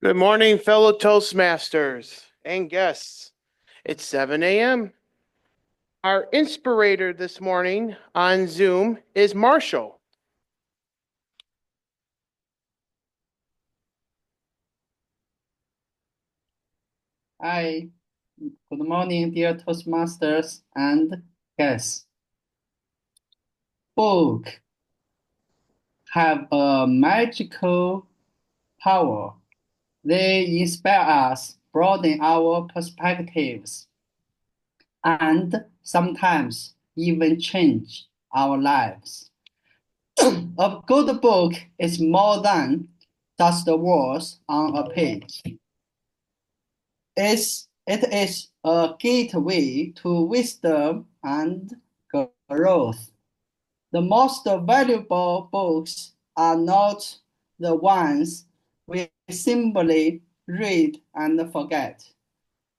Good morning, fellow Toastmasters and guests. It's 7 a.m. Our inspirator this morning on Zoom is Marshall. Hi, good morning, dear Toastmasters and guests. Books have a magical power. They inspire us, broaden our perspectives, and sometimes even change our lives. A good book is more than just the words on a page. It is a gateway to wisdom and growth. The most valuable books are not the ones we simply read and forget,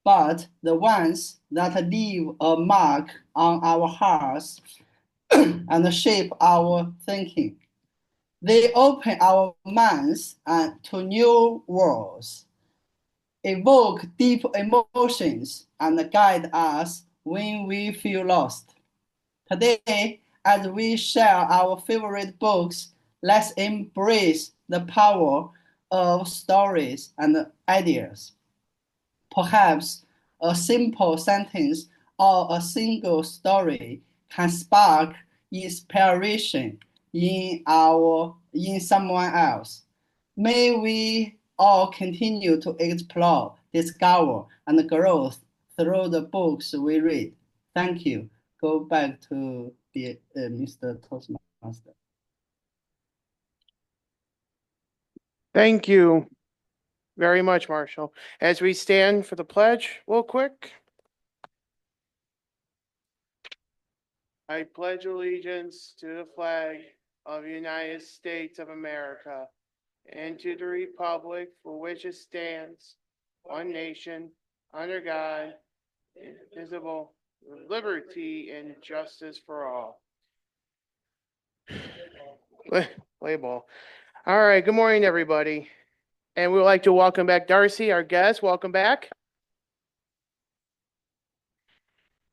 but the ones that leave a mark on our hearts and shape our thinking. They open our minds to new worlds, evoke deep emotions, and guide us when we feel lost. Today, as we share our favorite books, let's embrace the power of stories and ideas. Perhaps a simple sentence or a single story can spark inspiration in someone else. May we all continue to explore, discover, and grow through the books we read. Thank you. Go back to the Mr. Toastmaster. Thank you very much, Marshall. As we stand for the pledge, real quick. I pledge allegiance to the flag of the United States of America and to the republic for which it stands, one nation, under God, indivisible, with liberty and justice for all. Play ball. All right, good morning, everybody. And we would like to welcome back Darcy, our guest. Welcome back.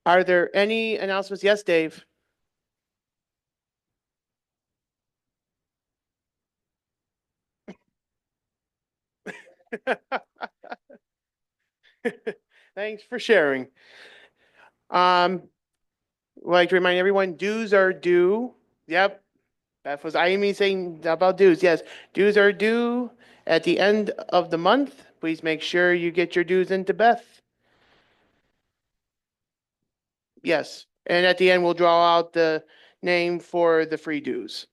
Are there any announcements? Yes, Dave. Thanks for sharing. I'd like to remind everyone, dues are due. Yep, that was Amy saying about dues. Yes, dues are due at the end of the month. Please make sure you get your dues into Beth. Yes, and at the end, we'll draw out the name for the free dues.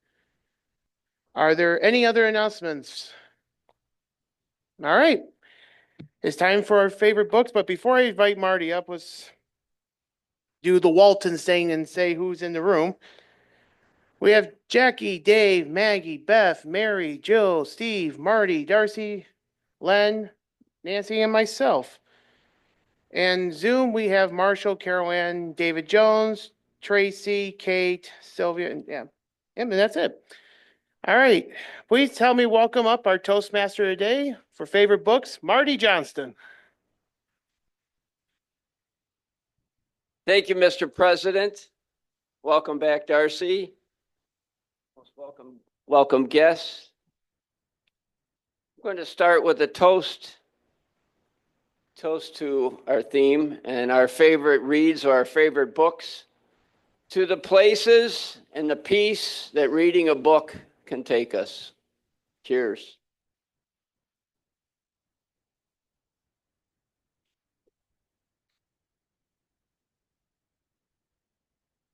Are there any other announcements? All right. It's time for our favorite books, but before I invite Marty up, let's do the Walton thing and say who's in the room. We have Jackie, Dave, Maggie, Beth, Mary, Jill, Steve, Marty, Darcy, Len, Nancy, and myself. And Zoom, we have Marshall, Carol Ann, David Jones, Tracy, Kate, Sylvia, and and that's it. All right. Please tell me, welcome up our Toastmaster today for favorite books, Marty Johnston. Thank you, Mr. President. Welcome back, Darcy. Most welcome guests. I'm going to start with a toast to our theme and our favorite reads or our favorite books, to the places and the peace that reading a book can take us. Cheers.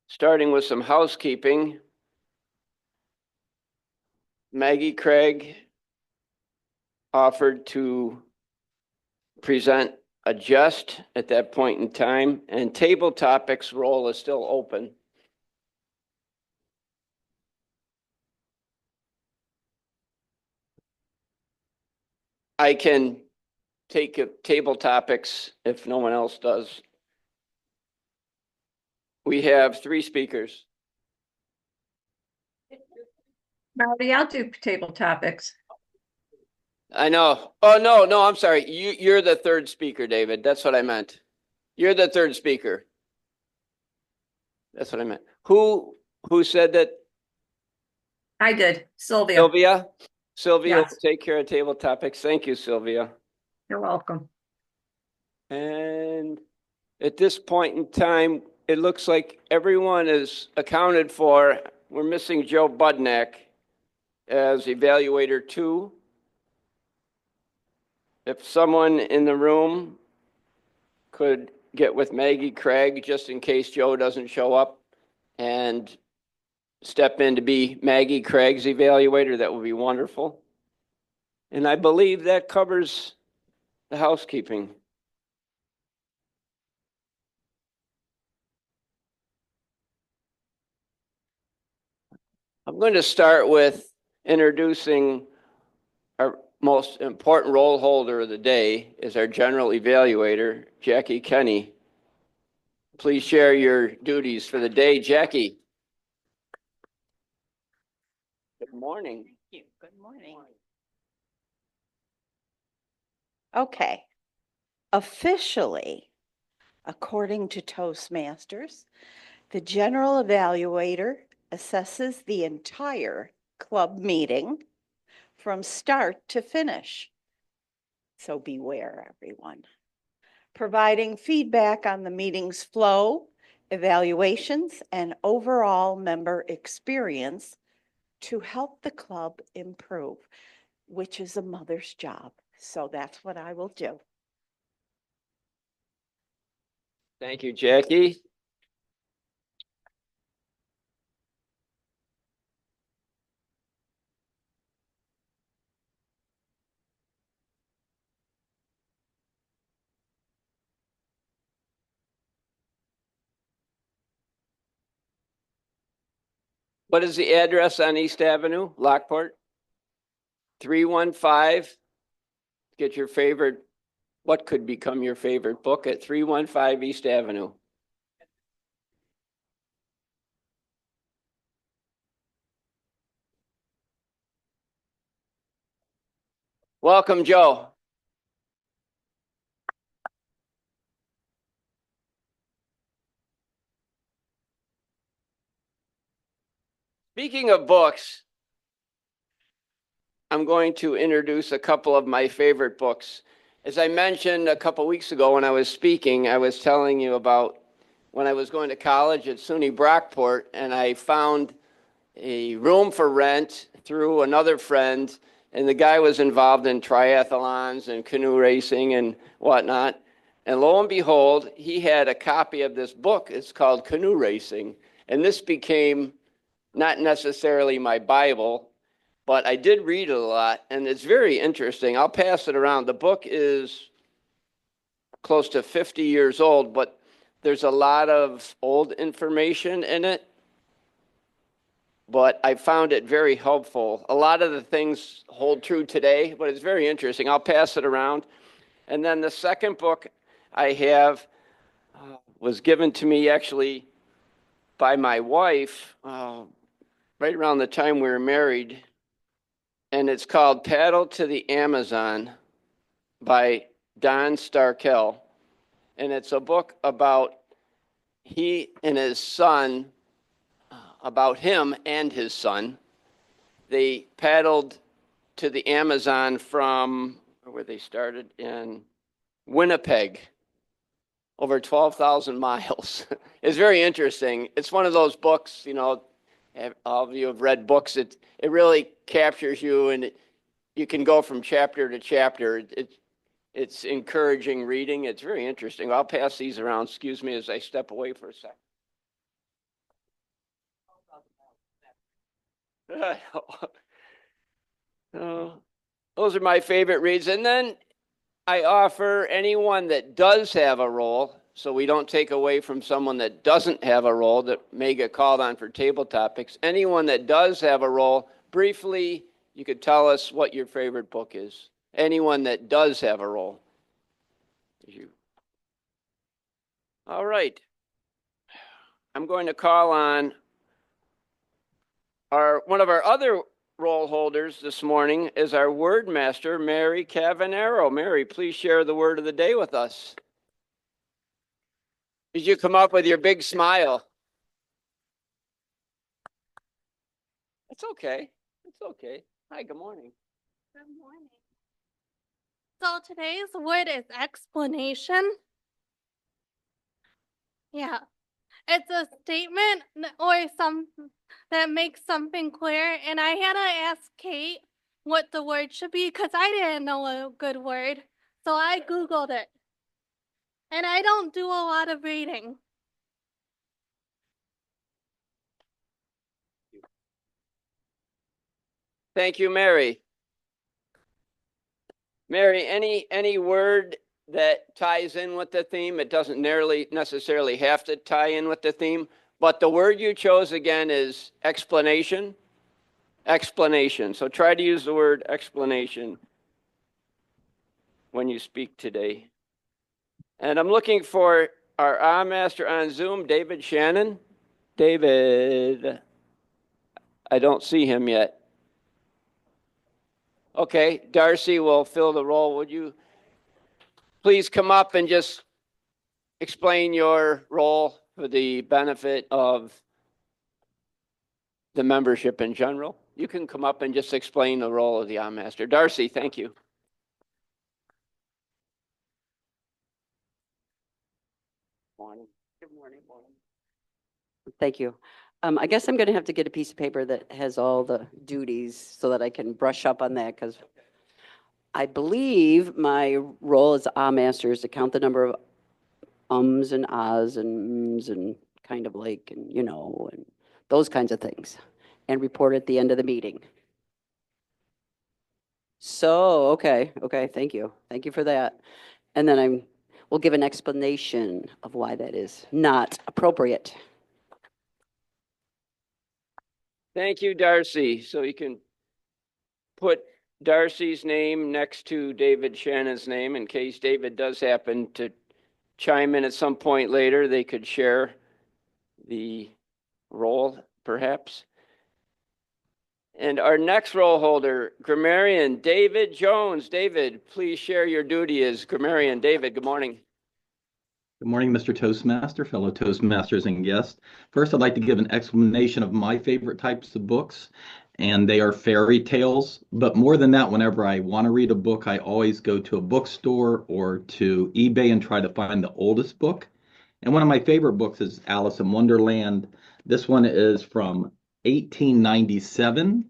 Starting with some housekeeping, Maggie Craig offered to present a jest at that point in time, and table topics role is still open. I can take table topics if no one else does. We have 3 speakers. Marty, I'll do table topics. I know. Oh, no, I'm sorry. You're the third speaker, David. That's what I meant. You're the third speaker. That's what I meant. Who said that? I did. Sylvia, Sylvia? Sylvia will Yes. take care of table topics. Thank you, Sylvia. You're welcome. And at this point in time, it looks like everyone is accounted for. We're missing Joe Budnick as evaluator 2. If someone in the room could get with Maggie Craig just in case Joe doesn't show up and step in to be Maggie Craig's evaluator, that would be wonderful. And I believe that covers the housekeeping. I'm going to start with introducing our most important role holder of the day is our general evaluator, Jackie Kenny. Please share your duties for the day, Jackie. Good morning. Thank you. Good morning. Okay. Officially, according to Toastmasters, the general evaluator assesses the entire club meeting from start to finish. So beware, everyone. Providing feedback on the meeting's flow, evaluations, and overall member experience to help the club improve, which is a mother's job. So that's what I will do. Thank you, Jackie. What is the address on East Avenue, Lockport? 315. Get your favorite, what could become your favorite book at 315 East Avenue. Welcome, Joe. Speaking of books, I'm going to introduce a couple of my favorite books. As I mentioned a couple weeks ago when I was speaking, I was telling you about when I was going to college at SUNY Brockport, and I found a room for rent through another friend, and the guy was involved in triathlons and canoe racing and whatnot. And lo and behold, he had a copy of this book. It's called Canoe Racing. And this became not necessarily my Bible, but I did read it a lot, and it's very interesting. I'll pass it around. The book is close to 50 years old, but there's a lot of old information in it, but I found it very helpful. A lot of the things hold true today, but it's very interesting. I'll pass it around. And then the second book I have was given to me actually by my wife right around the time we were married, and it's called Paddle to the Amazon by Don Starkell. And it's a book about he and his son, about him and his son. They paddled to the Amazon from where they started in Winnipeg, over 12,000 miles. It's very interesting. It's one of those books, you know, all of you have read books. It really captures you, and you can go from chapter to chapter. It's encouraging reading. It's very interesting. I'll pass these around. Excuse me as I step away for a second. Those are my favorite reads. And then I offer anyone that does have a role, so we don't take away from someone that doesn't have a role that may get called on for table topics. Anyone that does have a role, briefly, you could tell us what your favorite book is. Anyone that does have a role. All right. I'm going to call on one of our other role holders this morning is our word master, Mary Cavanero. Mary, please share the word of the day with us. Did you come up with your big smile? It's okay. It's okay. Hi, good morning. Good morning. So today's word is explanation. Yeah, it's a statement or some that makes something clear. And I had to ask Kate what the word should be because I didn't know a good word. So I Googled it. And I don't do a lot of reading. Thank you, Mary. Mary, any word that ties in with the theme? It doesn't necessarily have to tie in with the theme, but the word you chose again is explanation. Explanation. So try to use the word explanation when you speak today. And I'm looking for our master on Zoom, David Shannon. David, I don't see him yet. Okay, Darcy will fill the role. Would you please come up and just explain your role for the benefit of the membership in general? You can come up and just explain the role of the master. Darcy, thank you. Morning. Good morning. Morning. Thank you. I guess I'm going to have to get a piece of paper that has all the duties so that I can brush up on that, because I believe my role as a master is to count the number of ums and ahs and mms and kind of like, and and those kinds of things, and report at the end of the meeting. So, okay, thank you. Thank you for that. And then we'll give an explanation of why that is not appropriate. Thank you, Darcy. So you can put Darcy's name next to David Shannon's name in case David does happen to chime in at some point later. They could share the role, perhaps. And our next role holder, grammarian David Jones. David, please share your duty as grammarian. David, good morning. Good morning, Mr. Toastmaster, fellow Toastmasters and guests. First, I'd like to give an explanation of my favorite types of books, and they are fairy tales. But more than that, whenever I want to read a book, I always go to a bookstore or to eBay and try to find the oldest book. And one of my favorite books is Alice in Wonderland. This one is from 1897.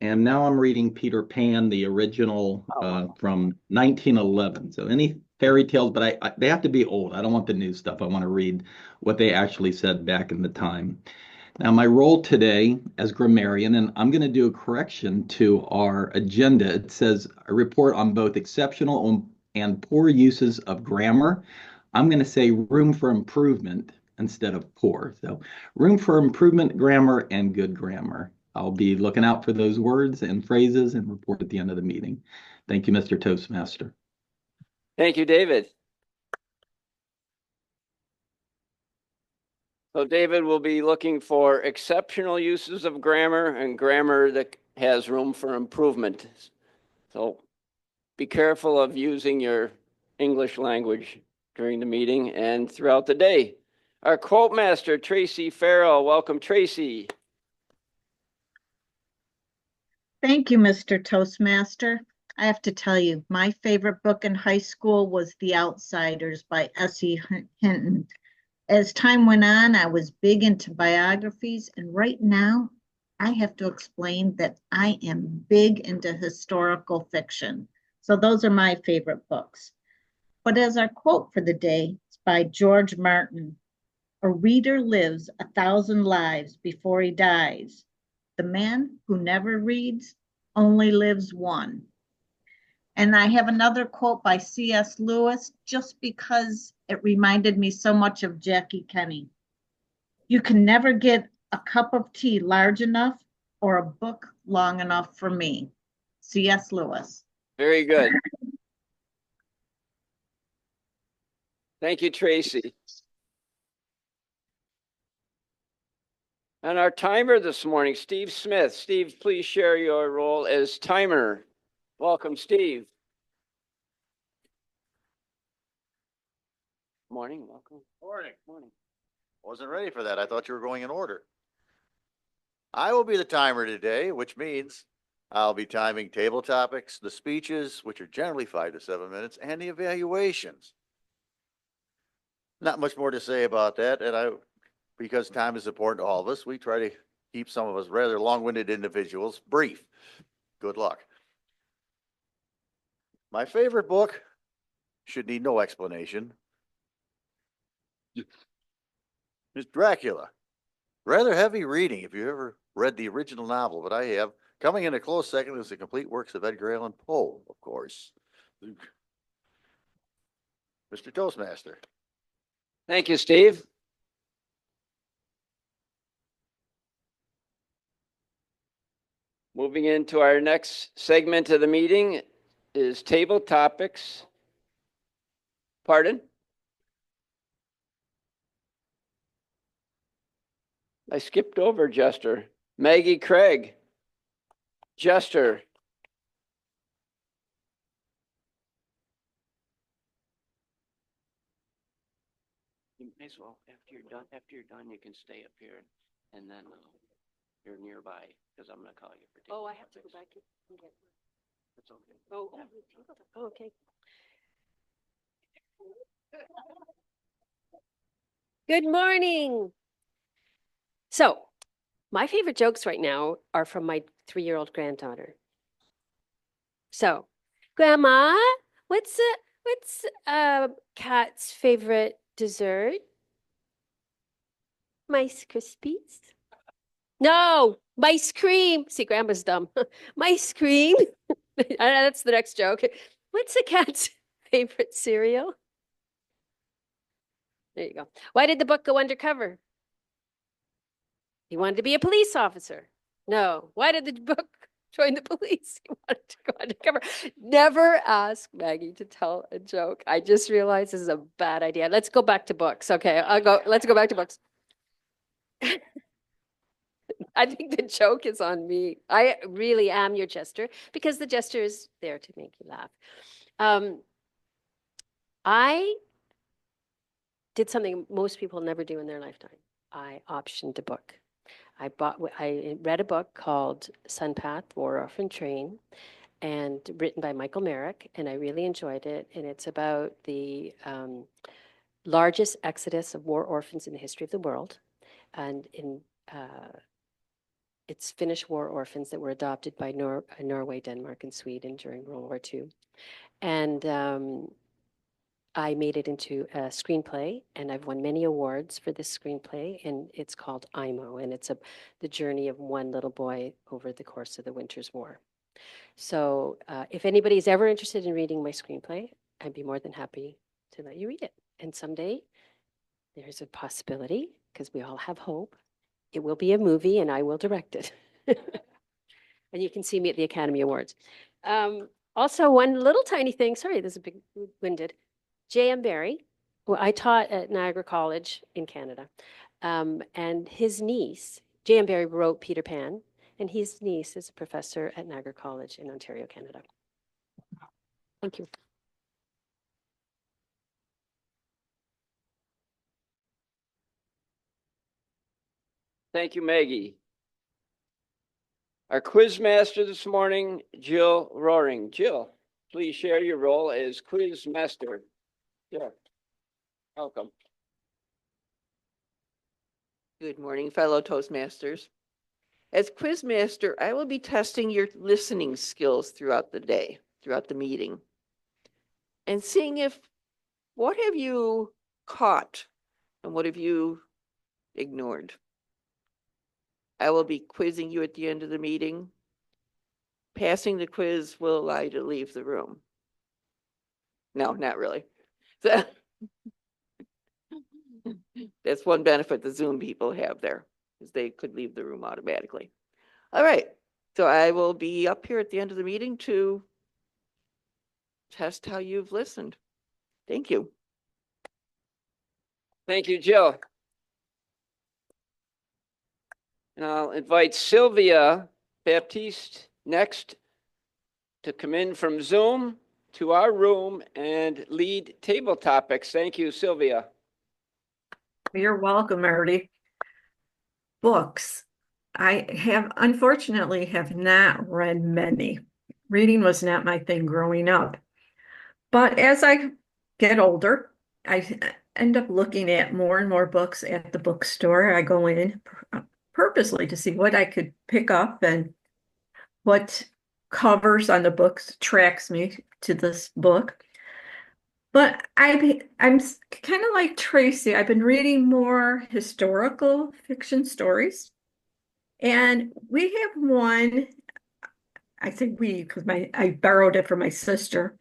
And now I'm reading Peter Pan, the original from 1911. So any fairy tales, but they have to be old. I don't want the new stuff. I want to read what they actually said back in the time. Now, my role today as grammarian, and I'm going to do a correction to our agenda. It says a report on both exceptional and poor uses of grammar. I'm going to say room for improvement instead of poor. So room for improvement grammar and good grammar. I'll be looking out for those words and phrases and report at the end of the meeting. Thank you, Mr. Toastmaster. Thank you, David. So David will be looking for exceptional uses of grammar and grammar that has room for improvement. So be careful of using your English language during the meeting and throughout the day. Our quote master, Tracy Farrell. Welcome, Tracy. Thank you, Mr. Toastmaster. I have to tell you, my favorite book in high school was The Outsiders by S.E. Hinton. As time went on, I was big into biographies, and right now, I have to explain that I am big into historical fiction. So those are my favorite books. But as our quote for the day, it's by George Martin. A reader lives 1,000 lives before he dies. The man who never reads only lives one. And I have another quote by C.S. Lewis, just because it reminded me so much of Jackie Kenney. You can never get a cup of tea large enough or a book long enough for me. C.S. Lewis. Very good. Thank you, Tracy. And our timer this morning, Steve Smith. Steve, please share your role as timer. Welcome, Steve. Morning, welcome. Morning. Morning. Wasn't ready for that. I thought you were going in order. I will be the timer today, which means I'll be timing table topics, the speeches, which are generally 5 to 7 minutes, and the evaluations. Not much more to say about that. And because time is important to all of us, we try to keep some of us rather long-winded individuals brief. Good luck. My favorite book should need no explanation. It's Dracula. Rather heavy reading if you ever read the original novel, but I have. Coming in a close second is the complete works of Edgar Allan Poe, of course. Mr. Toastmaster. Thank you, Steve. Moving into our next segment of the meeting is table topics. Pardon? I skipped over Jester. Maggie Craig. Jester. You may as well, after you're done, you can stay up here and then you're nearby because I'm going to call you for table. Oh, I have to go back and get. That's okay. Oh, oh, okay. Good morning. So, my favorite jokes right now are from my 3-year-old granddaughter. So, Grandma, what's Cat's favorite dessert? Mice Krispies? No, mice cream. See, Grandma's dumb. Mice cream. That's the next joke. What's a cat's favorite cereal? There you go. Why did the book go undercover? He wanted to be a police officer. No. Why did the book join the police? He wanted to go undercover. Never ask Maggie to tell a joke. I just realized this is a bad idea. Let's go back to books. Okay, let's go back to books. I think the joke is on me. I really am your jester because the jester is there to make you laugh. I did something most people never do in their lifetime. I optioned a book. I read a book called Sunpath, War Orphan Train, and written by Michael Merrick, and I really enjoyed it. And it's about the largest exodus of war orphans in the history of the world. And it's Finnish war orphans that were adopted by Norway, Denmark, and Sweden during World War II. And I made it into a screenplay, and I've won many awards for this screenplay, and it's called IMO, and it's the journey of one little boy over the course of the Winter's War. So if anybody's ever interested in reading my screenplay, I'd be more than happy to let you read it. And someday there's a possibility, because we all have hope, it will be a movie and I will direct it. And you can see me at the Academy Awards. Also, one little tiny thing, sorry, this is a big winded. J.M. Barrie, well, I taught at Niagara College in Canada, and his niece, J.M. Barrie wrote Peter Pan, and his niece is a professor at Niagara College in Ontario, Canada. Thank you. Thank you, Maggie. Our quiz master this morning, Jill Roaring. Jill, please share your role as quiz master. Yeah. Welcome. Good morning, fellow Toastmasters. As Quizmaster, I will be testing your listening skills throughout the day, throughout the meeting, and seeing what have you caught and what have you ignored. I will be quizzing you at the end of the meeting. Passing the quiz will allow you to leave the room. No, not really. That's one benefit the Zoom people have there, is they could leave the room automatically. All right, so I will be up here at the end of the meeting to test how you've listened. Thank you. Thank you, Jill. And I'll invite Sylvia Baptiste next to come in from Zoom to our room and lead table topics. Thank you, Sylvia. You're welcome, Marty. Books. I unfortunately have not read many. Reading was not my thing growing up. But as I get older, I end up looking at more and more books at the bookstore. I go in purposely to see what I could pick up and what covers on the books attracts me to this book. But I'm kind of like Tracy. I've been reading more historical fiction stories. And we have one, I think we, because I borrowed it from my sister,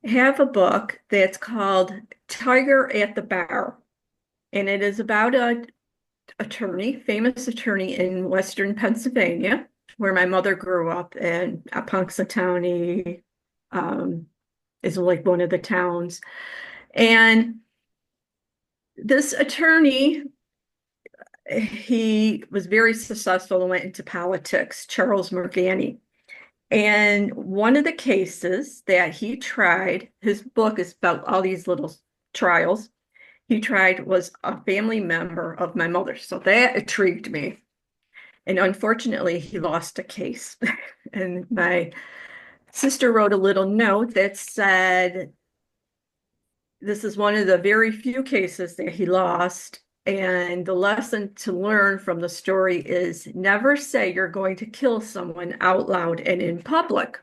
have a book that's called Tiger at the Bar. And it is about a famous attorney in Western Pennsylvania, where my mother grew up, and Punxsutawney is like one of the towns. And this attorney, he was very successful and went into politics, Charles Morgany. And one of the cases that he tried, his book is about all these little trials he tried, was a family member of my mother. So that intrigued me. And unfortunately, he lost a case. And my sister wrote a little note that said, this is one of the very few cases that he lost. And the lesson to learn from the story is never say you're going to kill someone out loud and in public.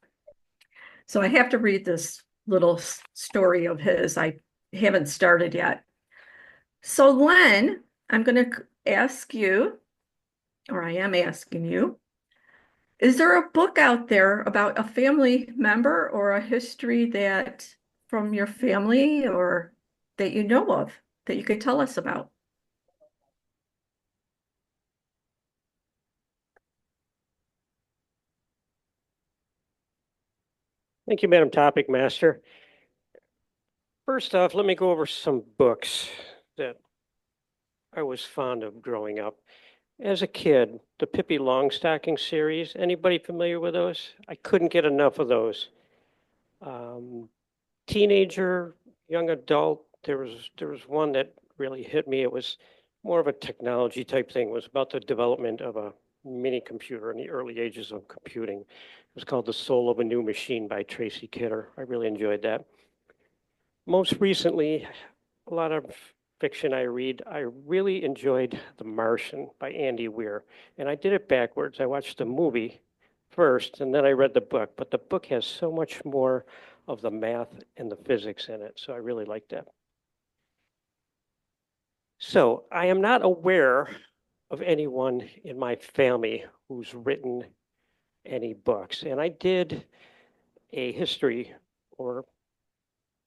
So I have to read this little story of his. I haven't started yet. So Len, I'm going to ask you, or I am asking you, is there a book out there about a family member or a history that from your family or that you know of that you could tell us about? Thank you, Madam Topic Master. First off, let me go over some books that I was fond of growing up. As a kid, the Pippi Longstocking series, anybody familiar with those? I couldn't get enough of those. Teenager, young adult, there was one that really hit me. It was more of a technology type thing. It was about the development of a mini computer in the early ages of computing. It was called The Soul of a New Machine by Tracy Kidder. I really enjoyed that. Most recently, a lot of fiction I read, I really enjoyed The Martian by Andy Weir. And I did it backwards. I watched the movie first, and then I read the book. But the book has so much more of the math and the physics in it. So I really like that. So I am not aware of anyone in my family who's written any books. And I did a history, or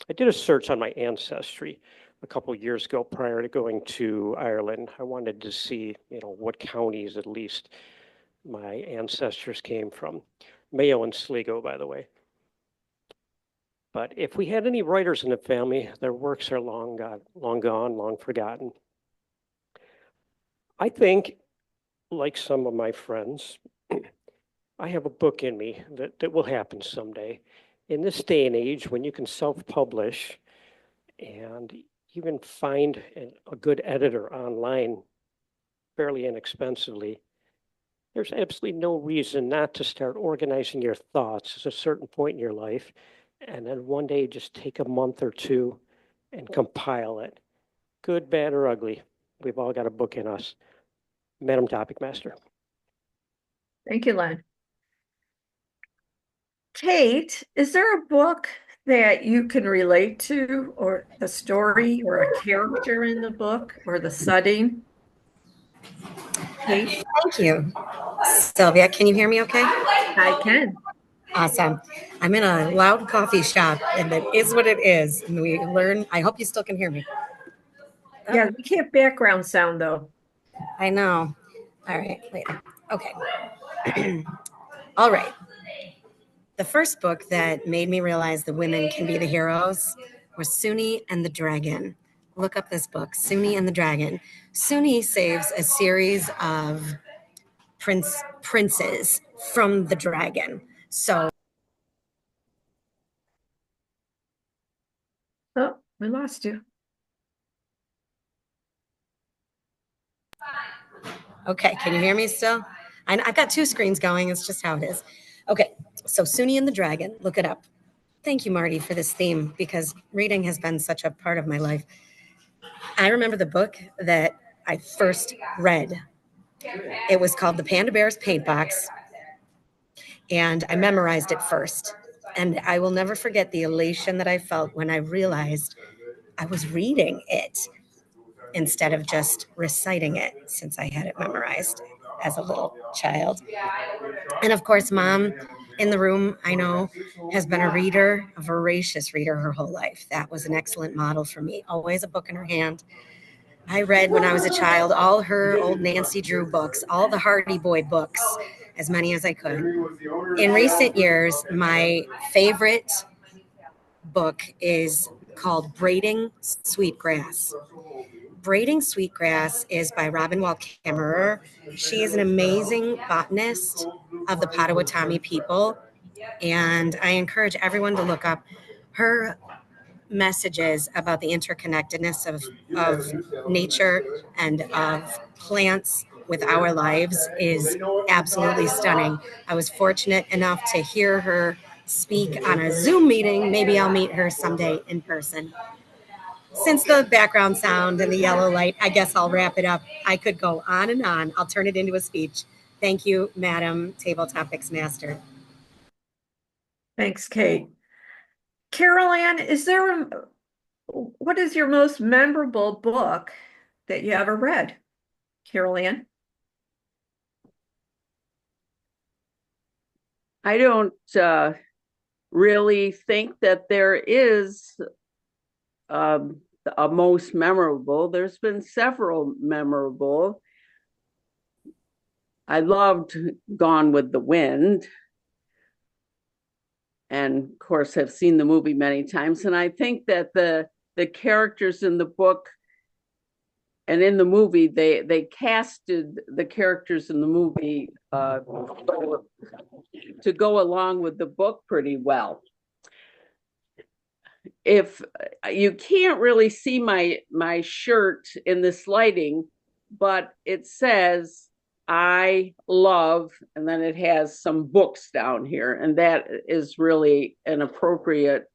I did a search on my ancestry a couple years ago prior to going to Ireland. I wanted to see, what counties at least my ancestors came from. Mayo and Sligo, by the way. But if we had any writers in the family, their works are long gone, long forgotten. I think, like some of my friends, I have a book in me that will happen someday. In this day and age, when you can self-publish and even find a good editor online fairly inexpensively, there's absolutely no reason not to start organizing your thoughts at a certain point in your life, and then one day just take a month or two and compile it. Good, bad, or ugly. We've all got a book in us. Madam Topic Master. Thank you, Len. Kate, is there a book that you can relate to, or a story or a character in the book or the setting? Kate? Thank you. Sylvia, can you hear me okay? I can. Awesome. I'm in a loud coffee shop, and it is what it is. And we learn. I hope you still can hear me. Yeah, we can't background sound though. I know. All right, later. Okay. All right. The first book that made me realize that women can be the heroes was Suni and the Dragon. Look up this book, Suni and the Dragon. Suni saves a series of princes from the dragon. So Oh, we lost you. okay, can you hear me still? I've got two screens going. It's just how it is. Okay, so Suni and the Dragon, look it up. Thank you, Marty, for this theme because reading has been such a part of my life. I remember the book that I first read. It was called The Panda Bear's Paint Box, and I memorized it first. And I will never forget the elation that I felt when I realized I was reading it instead of just reciting it since I had it memorized as a little child. And of course, Mom in the room, I know, has been a reader, a voracious reader her whole life. That was an excellent model for me. Always a book in her hand. I read when I was a child all her old Nancy Drew books, all the Hardy Boy books, as many as I could. In recent years, my favorite book is called Braiding Sweetgrass. Braiding Sweetgrass is by Robin Wall Kimmerer. She is an amazing botanist of the Potawatomi people, and I encourage everyone to look up her messages about the interconnectedness of nature and of plants with our lives is absolutely stunning. I was fortunate enough to hear her speak on a Zoom meeting. Maybe I'll meet her someday in person. Since the background sound and the yellow light, I guess I'll wrap it up. I could go on and on. I'll turn it into a speech. Thank you, Madam Tabletop Mix Master. Thanks, Kate. Carol Ann, what is your most memorable book that you ever read? Carol Ann? I don't really think that there is a most memorable. There's been several memorable. I loved Gone with the Wind. And of course, have seen the movie many times. And I think that the characters in the book and in the movie, they casted the characters in the movie to go along with the book pretty well. If you can't really see my shirt in this lighting, but it says I love, and then it has some books down here, and that is really an appropriate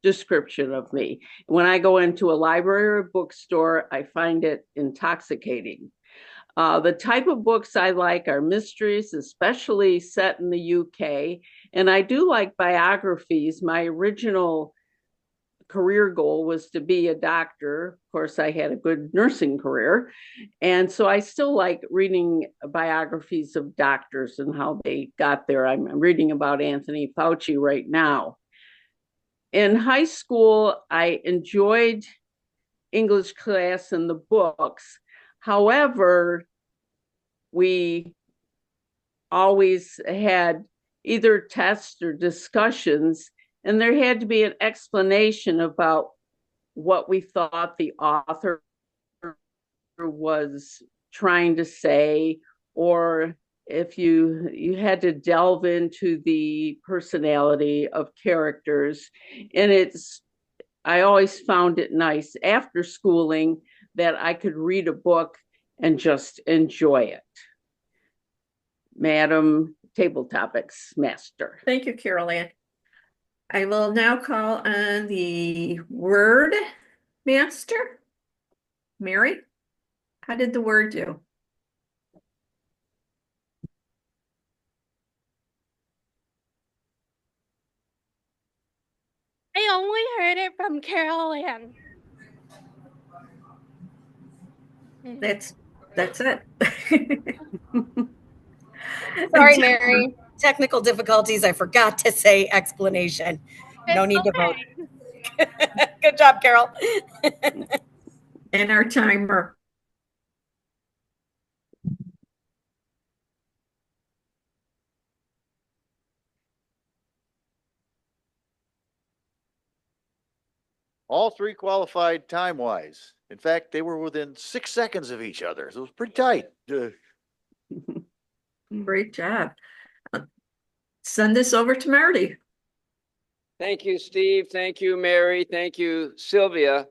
description of me. When I go into a library or a bookstore, I find it intoxicating. The type of books I like are mysteries, especially set in the UK, and I do like biographies. My original career goal was to be a doctor. Of course, I had a good nursing career. And so I still like reading biographies of doctors and how they got there. I'm reading about Anthony Fauci right now. In high school, I enjoyed English class and the books. However, we always had either tests or discussions, and there had to be an explanation about what we thought the author was trying to say, or if you had to delve into the personality of characters. And I always found it nice after schooling that I could read a book and just enjoy it. Madam Tabletop Mix Master. Thank you, Carol Ann. I will now call on the word master. Mary, how did the word do? I only heard it from Carol Ann. That's it. Sorry, Mary. Technical difficulties. I forgot to say explanation. No need to vote. Good job, Carol. And our timer. All three qualified time-wise. In fact, they were within 6 seconds of each other. So it was pretty tight. Great job. Send this over to Marty. Thank you, Steve. Thank you, Mary. Thank you, Sylvia.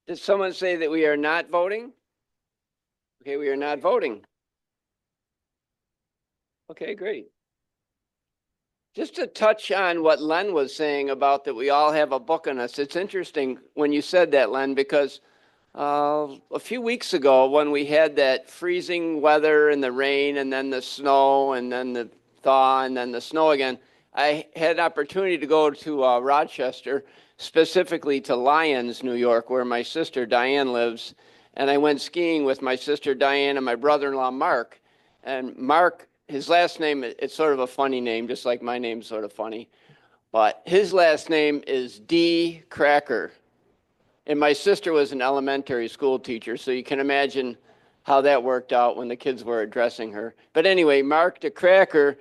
Did someone say that we are not voting? Okay, we are not voting. Okay, great. Just to touch on what Len was saying about that we all have a book in us. It's interesting when you said that, Len, because a few weeks ago when we had that freezing weather and the rain and then the snow and then the thaw and then the snow again, I had an opportunity to go to Rochester, specifically to Lyons, New York, where my sister Diane lives. And I went skiing with my sister Diane and my brother-in-law Mark. And Mark, his last name, it's sort of a funny name, just like my name's sort of funny. But his last name is D. Cracker. And my sister was an elementary school teacher, so you can imagine how that worked out when the kids were addressing her. But anyway, Mark the Cracker,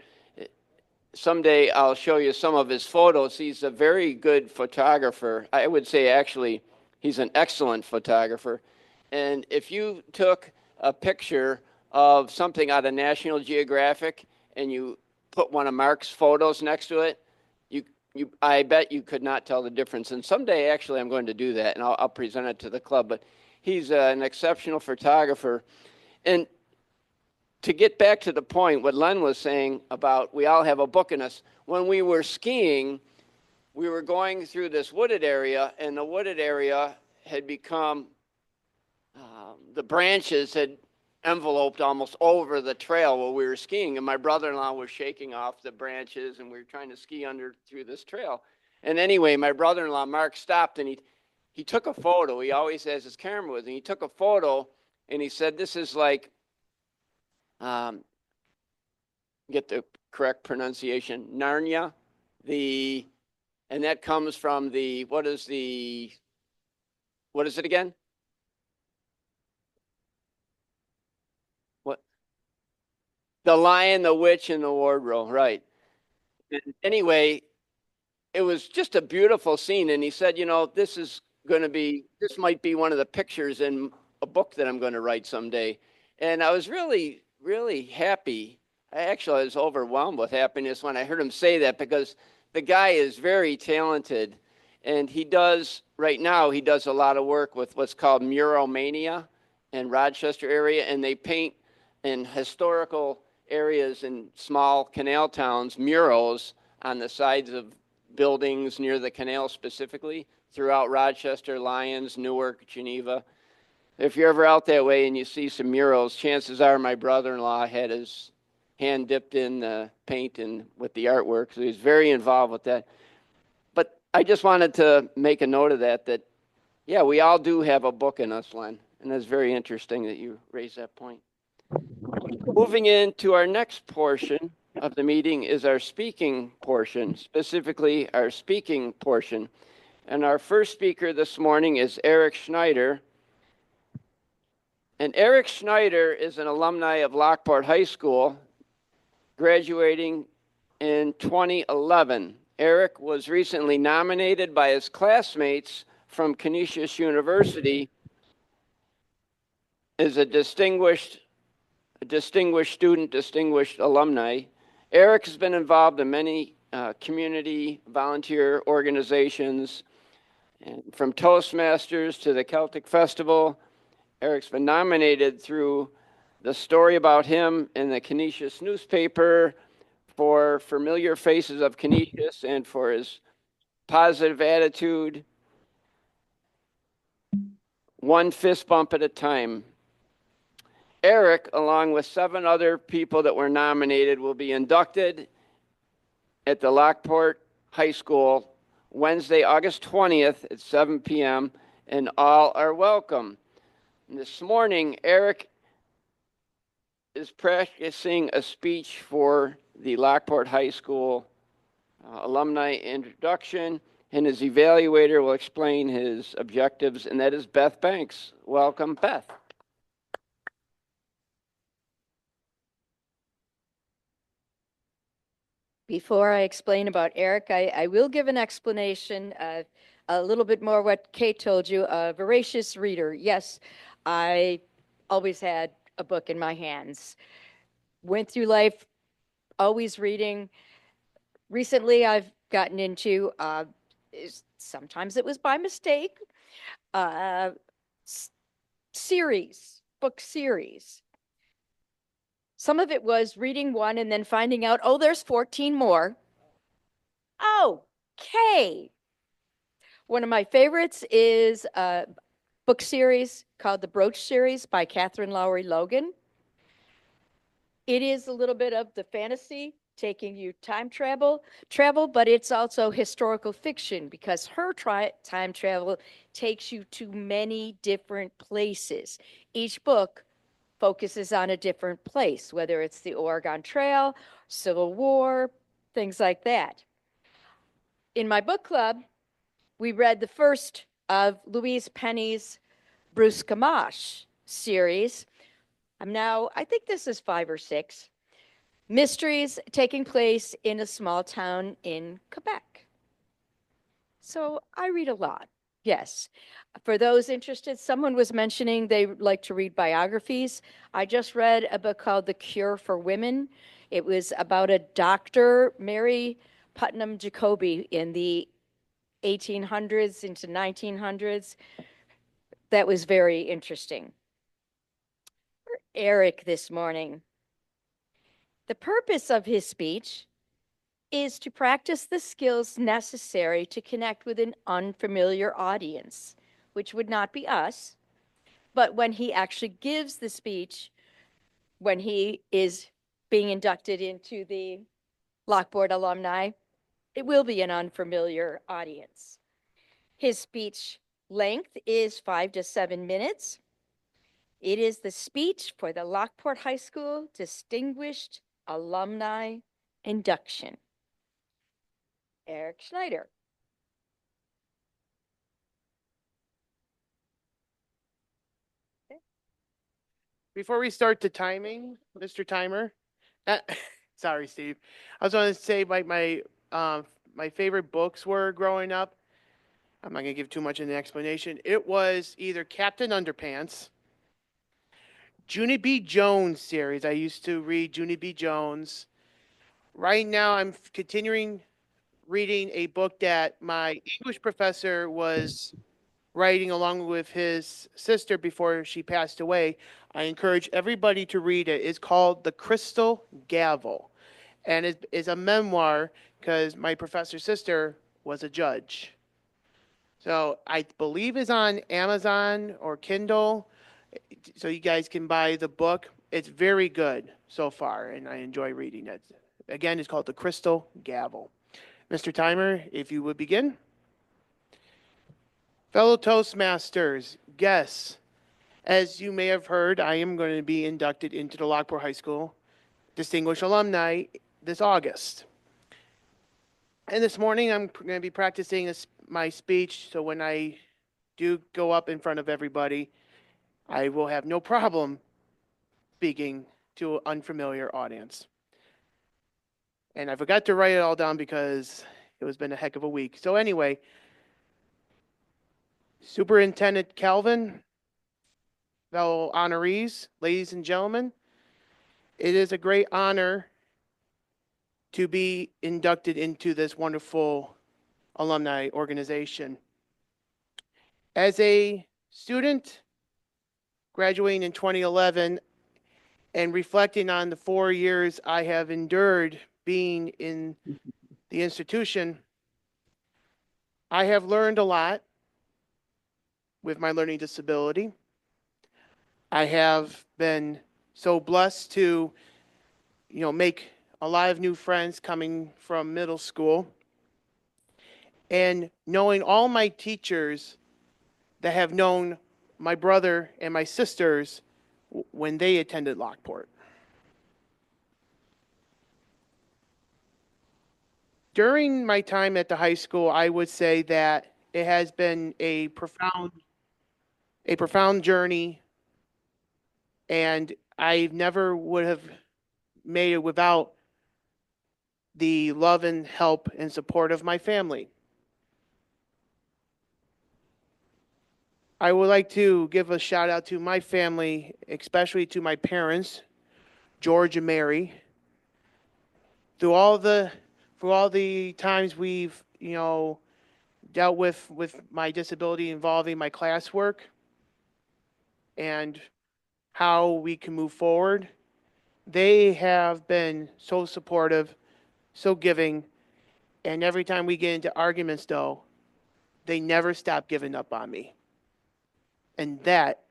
someday I'll show you some of his photos. He's a very good photographer. I would say actually he's an excellent photographer. And if you took a picture of something out of National Geographic and you put one of Mark's photos next to it, I bet you could not tell the difference. And someday, actually, I'm going to do that, and I'll present it to the club. But he's an exceptional photographer. And to get back to the point, what Len was saying about we all have a book in us, when we were skiing, we were going through this wooded area, and the wooded area had become, the branches had enveloped almost over the trail where we were skiing, and my brother-in-law was shaking off the branches, and we were trying to ski through this trail. And anyway, my brother-in-law Mark stopped, and he took a photo. He always has his camera with him. He took a photo, and he said, "This is like," get the correct pronunciation, Narnia, and that comes from what is it again? The Lion, the Witch, and the Wardrobe, right. And anyway, it was just a beautiful scene. And he said, this might be one of the pictures in a book that I'm going to write someday. And I was really, really happy. I was overwhelmed with happiness when I heard him say that, because the guy is very talented. And right now, he does a lot of work with what's called Muromania in Rochester area. And they paint in historical areas in small canal towns, murals on the sides of buildings near the canal specifically, throughout Rochester, Lyons, Newark, Geneva. If you're ever out that way and you see some murals, chances are my brother-in-law had his hand dipped in the paint and with the artwork, so he's very involved with that. But I just wanted to make a note of that, yeah, we all do have a book in us, Len, and that's very interesting that you raised that point. Moving into our next portion of the meeting is our speaking portion, specifically our speaking portion. And our first speaker this morning is Eric Schneider. And Eric Schneider is an alumni of Lockport High School, graduating in 2011. Eric was recently nominated by his classmates from Canisius University as a distinguished student, distinguished alumni. Eric has been involved in many community volunteer organizations, and from Toastmasters to the Celtic Festival. Eric's been nominated through the story about him in the Canisius newspaper for Familiar Faces of Canisius and for his positive attitude, one fist bump at a time. Eric, along with 7 other people that were nominated, will be inducted at the Lockport High School Wednesday, August 20th at 7 p.m., and all are welcome. And this morning, Eric is practicing a speech for the Lockport High School alumni introduction, and his evaluator will explain his objectives, and that is Beth Banks. Welcome, Beth. Before I explain about Eric, I will give an explanation, a little bit more what Kate told you, a voracious reader. Yes, I always had a book in my hands. Went through life always reading. Recently, I've gotten into, sometimes it was by mistake, uh, book series. Some of it was reading one and then finding out, oh, there's 14 more. Okay. One of my favorites is a book series called the Brooch series by Catherine Lowry Logan. It is a little bit of the fantasy, taking you time travel, but it's also historical fiction because her time travel takes you to many different places. Each book focuses on a different place, whether it's the Oregon Trail, Civil War, things like that. In my book club, we read the first of Louise Penny's Bruce Gamache series. I think this is 5 or 6. Mysteries taking place in a small town in Quebec. So I read a lot, yes. For those interested, someone was mentioning they like to read biographies. I just read a book called The Cure for Women. It was about a doctor, Mary Putnam Jacoby, in the 1800s into 1900s. That was very interesting. Eric this morning. The purpose of his speech is to practice the skills necessary to connect with an unfamiliar audience, which would not be us. But when he actually gives the speech, when he is being inducted into the Lockport alumni, it will be an unfamiliar audience. His speech length is 5 to 7 minutes. It is the speech for the Lockport High School Distinguished Alumni Induction. Eric Schneider. Before we start the timing, Mr. Timer, sorry, Steve. I was going to say my favorite books were growing up. I'm not going to give too much of an explanation. It was either Captain Underpants, Junie B. Jones series. I used to read Junie B. Jones. Right now, I'm continuing reading a book that my English professor was writing along with his sister before she passed away. I encourage everybody to read it. It's called The Crystal Gavel. And it is a memoir because my professor's sister was a judge. So I believe it's on Amazon or Kindle. So you guys can buy the book. It's very good so far, and I enjoy reading it. Again, it's called The Crystal Gavel. Mr. Timer, if you would begin. Fellow Toastmasters, guests, as you may have heard, I am going to be inducted into the Lockport High School Distinguished Alumni this August. And this morning, I'm going to be practicing my speech, so when I do go up in front of everybody, I will have no problem speaking to an unfamiliar audience. And I forgot to write it all down because it has been a heck of a week. So anyway, Superintendent Calvin, fellow honorees, ladies and gentlemen, it is a great honor to be inducted into this wonderful alumni organization. As a student graduating in 2011 and reflecting on the 4 years I have endured being in the institution, I have learned a lot with my learning disability. I have been so blessed to, make a lot of new friends coming from middle school. And knowing all my teachers that have known my brother and my sisters when they attended Lockport. During my time at the high school, I would say that it has been a profound journey, and I never would have made it without the love and help and support of my family. I would like to give a shout out to my family, especially to my parents, George and Mary. through all the times we've, dealt with my disability involving my classwork and how we can move forward. They have been so supportive, so giving, and every time we get into arguments, though, they never stop giving up on me. And that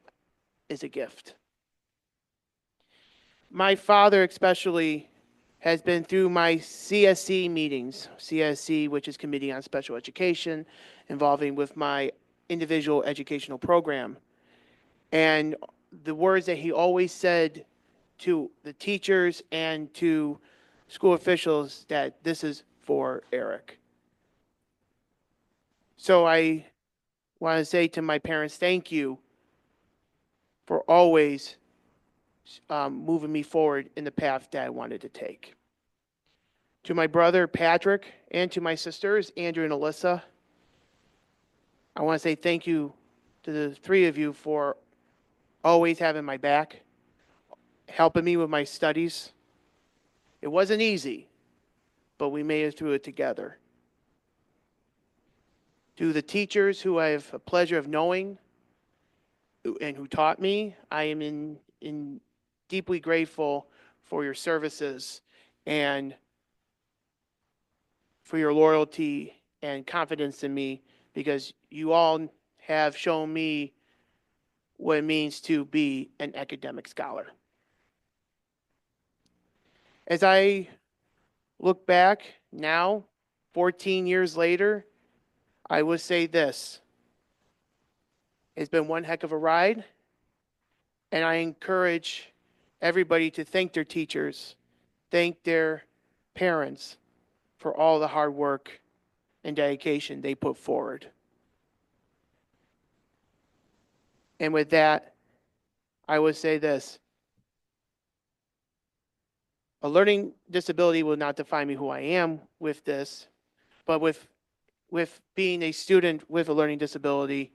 is a gift. My father, especially, has been through my CSE meetings, CSE, which is Committee on Special Education, involving with my individual educational program. And the words that he always said to the teachers and to school officials that this is for Eric. So I want to say to my parents, thank you for always moving me forward in the path that I wanted to take. To my brother, Patrick, and to my sisters, Andrew and Alyssa, I want to say thank you to the three of you for always having my back, helping me with my studies. It wasn't easy, but we made it through it together. To the teachers who I have a pleasure of knowing and who taught me, I am in deeply grateful for your services and for your loyalty and confidence in me, because you all have shown me what it means to be an academic scholar. As I look back now, 14 years later, I would say this. It's been one heck of a ride, and I encourage everybody to thank their teachers, thank their parents for all the hard work and dedication they put forward. And with that, I would say this. A learning disability will not define me who I am with this, but with being a student with a learning disability,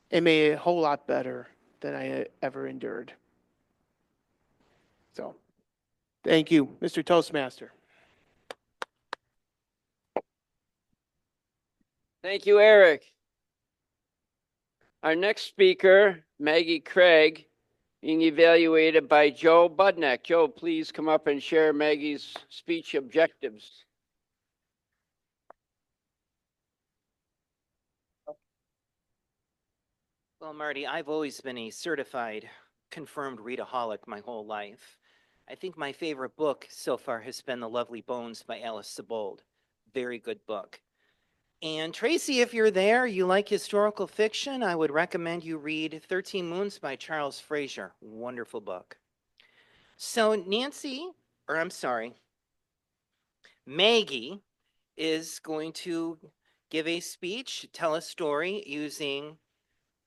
it made it a whole lot better than I ever endured. So, thank you, Mr. Toastmaster. Thank you, Eric. Our next speaker, Maggie Craig, being evaluated by Joe Budnick. Joe, please come up and share Maggie's speech objectives. Well, Marty, I've always been a certified, confirmed readaholic my whole life. I think my favorite book so far has been The Lovely Bones by Alice Sebold. Very good book. And Tracy, if you're there, you like historical fiction, I would recommend you read 13 Moons by Charles Fraser. Wonderful book. So Maggie is going to give a speech, tell a story using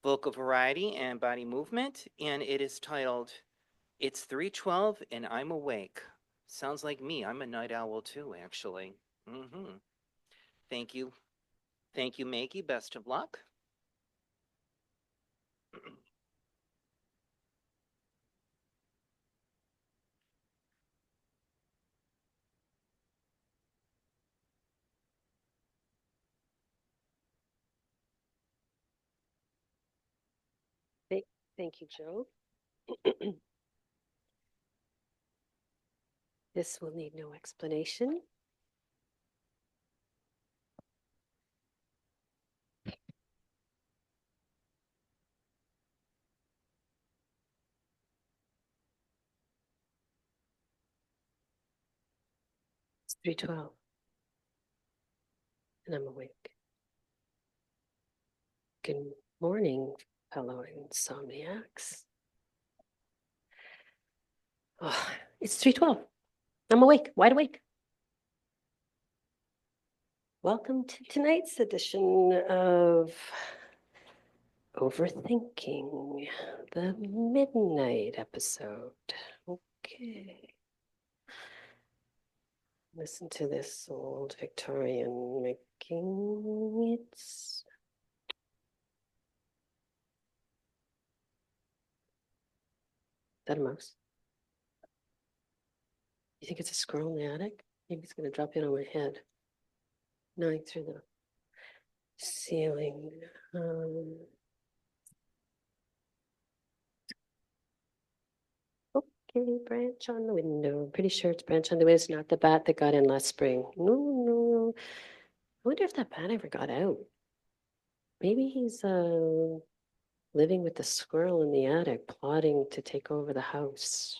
vocal variety and body movement, and it is titled, It's 3:12 and I'm Awake. Sounds like me. I'm a night owl too, actually. Thank you. Thank you, Maggie. Best of luck. Thank you, Joe. This will need no explanation. It's 3:12 and I'm awake. Good morning, fellow insomniacs. Oh, it's 3:12. I'm awake, wide awake. Welcome to tonight's edition of Overthinking, the midnight episode. Okay. Listen to this old Victorian making its. Is that a mouse? You think it's a squirrel in the attic? Maybe it's going to drop in on my head. Gnawing through the ceiling. Okay, branch on the window. I'm pretty sure it's branch on the window. It's not the bat that got in last spring. No, no. I wonder if that bat ever got out. Maybe he's living with the squirrel in the attic, plotting to take over the house.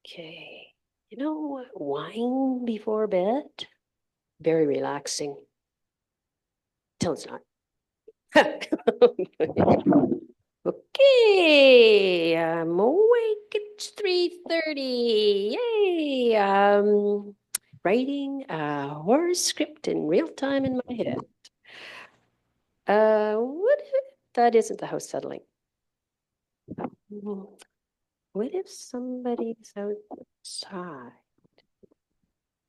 Okay. You know, wine before bed? Very relaxing. Till it's not. Okay, I'm awake. It's 3:30. Yay! Writing a horror script in real time in my head. What if that isn't the house settling? What if somebody's outside?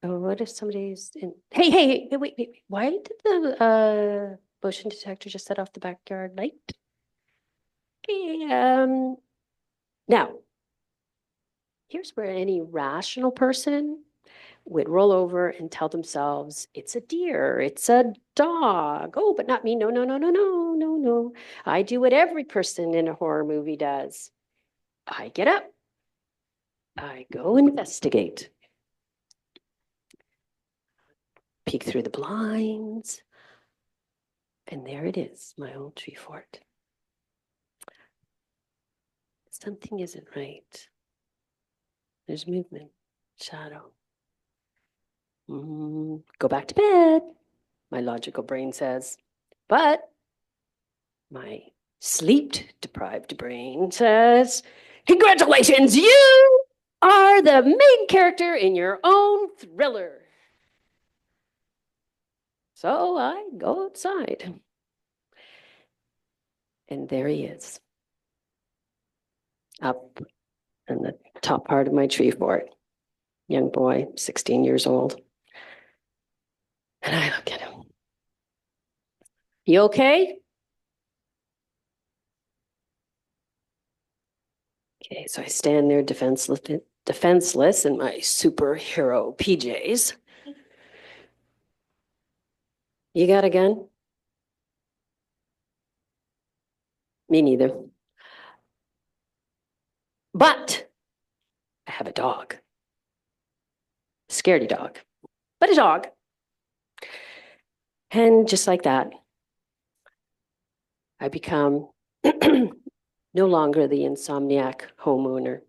Or what if somebody's in? Hey, wait. Why did the motion detector just set off the backyard light? Okay, now, here's where any rational person would roll over and tell themselves, it's a deer, it's a dog. Oh, but not me. No. I do what every person in a horror movie does. I get up. I go investigate. Peek through the blinds. And there it is, my old tree fort. Something isn't right. There's movement, shadow. Go back to bed, my logical brain says. But my sleep-deprived brain says, congratulations, you are the main character in your own thriller. So I go outside. And there he is, up in the top part of my tree fort. Young boy, 16 years old. And I look at him. You okay? Okay, so I stand there defenseless in my superhero PJs. You got a gun? Me neither. But I have a dog. Scaredy dog, but a dog. And just like that, I become no longer the insomniac homeowner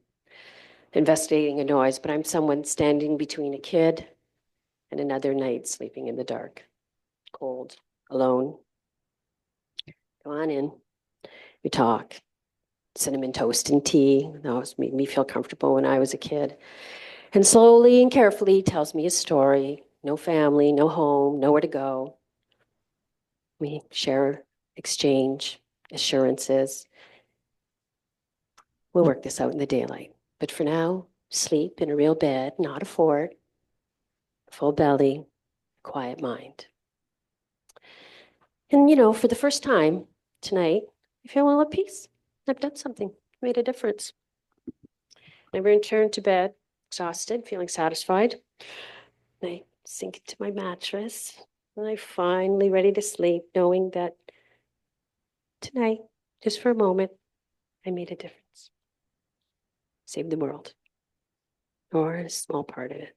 investigating a noise, but I'm someone standing between a kid and another night sleeping in the dark, cold, alone. Go on in. We talk. Cinnamon toast and tea. That always made me feel comfortable when I was a kid. And slowly and carefully tells me a story. No family, no home, nowhere to go. We share, exchange, assurances. We'll work this out in the daylight. But for now, sleep in a real bed, not a fort, full belly, quiet mind. And, for the first time tonight, I feel a little at peace. I've done something, made a difference. I return to bed, exhausted, feeling satisfied. I sink into my mattress, and I'm finally ready to sleep, knowing that tonight, just for a moment, I made a difference. Saved the world, or a small part of it.